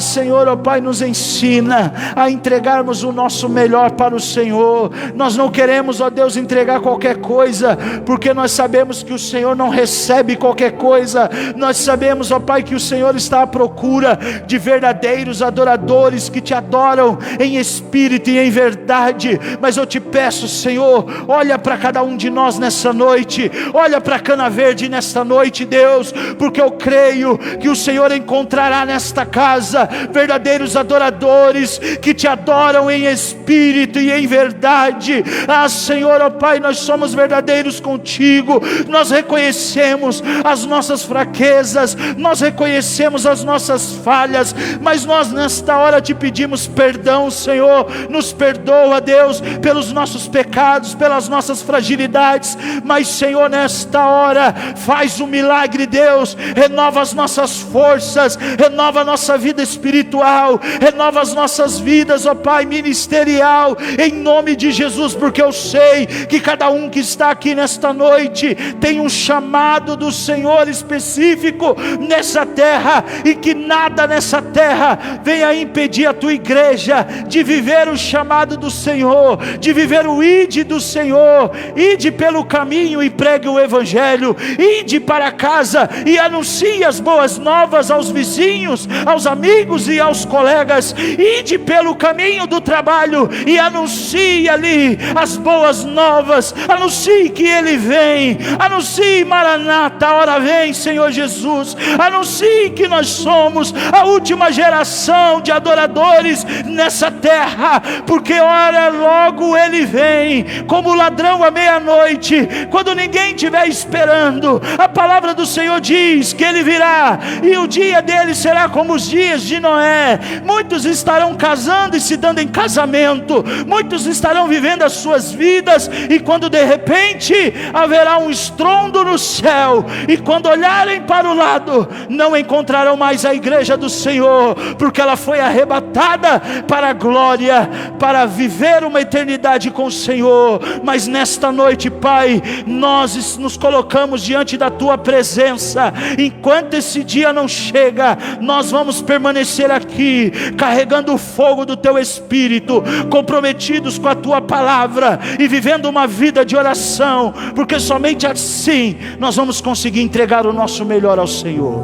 Senhor, ó Pai, nos ensina a entregarmos o nosso melhor para o Senhor. Nós não queremos, ó Deus, entregar qualquer coisa, porque nós sabemos que o Senhor não recebe qualquer coisa. Nós sabemos, ó Pai, que o Senhor está à procura de verdadeiros adoradores que te adoram em espírito e em verdade. Mas eu te peço, Senhor, olha para cada um de nós nessa noite, olha para Cana Verde nesta noite, Deus, porque eu creio que o Senhor encontrará nesta casa verdadeiros adoradores que te adoram em espírito e em verdade. Senhor, ó Pai, nós somos verdadeiros contigo, nós reconhecemos as nossas fraquezas, nós reconhecemos as nossas falhas, mas nós nesta hora te pedimos perdão, Senhor. Nos perdoa, Deus, pelos nossos pecados, pelas nossas fragilidades, mas Senhor, nesta hora faz um milagre, Deus, renova as nossas forças, renova a nossa vida espiritual, renova as nossas vidas, ó Pai, ministerial, em nome de Jesus, porque eu sei que cada um que está aqui nesta noite tem um chamado do Senhor específico nessa terra, e que nada nessa terra venha impedir a tua igreja de viver o chamado do Senhor, de viver o ide do Senhor. Ide pelo caminho e pregue o evangelho, ide para casa e anuncie as boas novas aos vizinhos, aos amigos e aos colegas. Ide pelo caminho do trabalho e anuncie ali as boas novas, anuncie que Ele vem, anuncie Maranata, a hora vem, Senhor Jesus, anuncie que nós somos a última geração de adoradores nessa terra, porque ora logo Ele vem, como ladrão à meia-noite, quando ninguém estiver esperando. A palavra do Senhor diz que Ele virá, e o dia dele será como os dias de Noé. Muitos estarão casando e se dando em casamento, muitos estarão vivendo as suas vidas, e quando de repente haverá um estrondo no céu, e quando olharem para o lado, não encontrarão mais a igreja do Senhor, porque ela foi arrebatada para a glória, para viver uma eternidade com o Senhor. Mas nesta noite, Pai, nós nos colocamos diante da tua presença. Enquanto esse dia não chega, nós vamos permanecer aqui, carregando o fogo do teu Espírito, comprometidos com a tua palavra e vivendo uma vida de oração, porque somente assim nós vamos conseguir entregar o nosso melhor ao Senhor.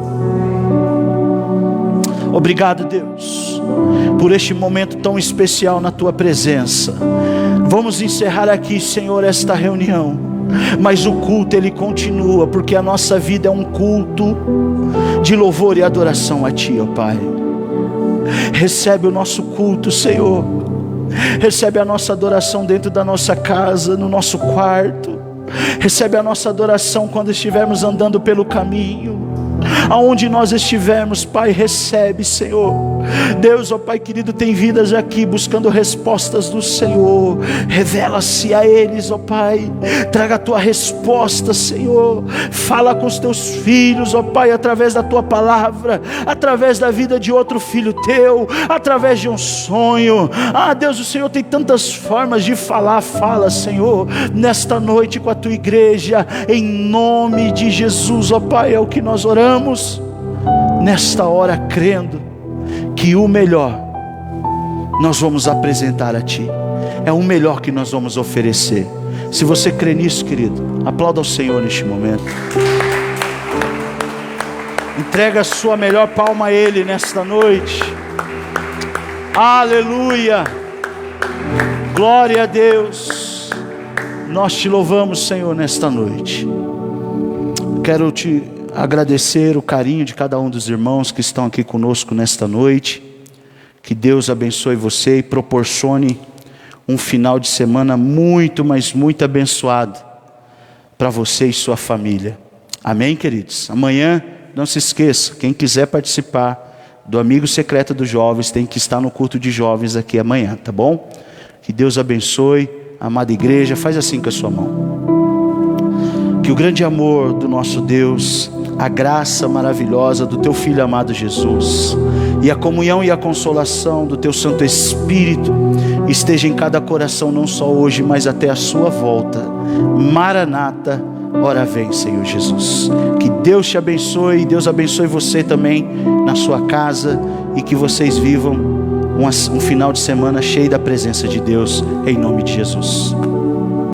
Obrigado, Deus, por este momento tão especial na tua presença. Vamos encerrar aqui, Senhor, esta reunião, mas o culto ele continua, porque a nossa vida é um culto de louvor e adoração a ti, ó Pai. Recebe o nosso culto, Senhor. Recebe a nossa adoração dentro da nossa casa, no nosso quarto. Recebe a nossa adoração quando estivermos andando pelo caminho, aonde nós estivermos, Pai. Recebe, Senhor. Deus, ó Pai querido, tem vidas aqui buscando respostas do Senhor. Revela-se a eles, ó Pai. Traga a tua resposta, Senhor. Fala com os teus filhos, ó Pai, através da tua palavra, através da vida de outro filho teu, através de um sonho. Deus, o Senhor tem tantas formas de falar. Fala, Senhor, nesta noite com a tua igreja, em nome de Jesus, ó Pai. É o que nós oramos nesta hora, crendo que o melhor nós vamos apresentar a ti, é o melhor que nós vamos oferecer. Se você crê nisso, querido, aplauda ao Senhor neste momento. Entrega a sua melhor palma a Ele nesta noite. Aleluia, glória a Deus. Nós te louvamos, Senhor, nesta noite. Quero te agradecer o carinho de cada um dos irmãos que estão aqui conosco nesta noite. Que Deus abençoe você e proporcione um final de semana muito, mas muito abençoado para você e sua família. Amém, queridos? Amanhã, não se esqueça, quem quiser participar do Amigo Secreto dos Jovens tem que estar no culto de jovens aqui amanhã, tá bom? Que Deus abençoe, amada igreja, faz assim com a sua mão. Que o grande amor do nosso Deus, a graça maravilhosa do teu Filho amado Jesus, e a comunhão e a consolação do teu Santo Espírito esteja em cada coração, não só hoje, mas até a sua volta. Maranata, ora vem, Senhor Jesus. Que Deus te abençoe, e Deus abençoe você também na sua casa, e que vocês vivam um final de semana cheio da presença de Deus, em nome de Jesus.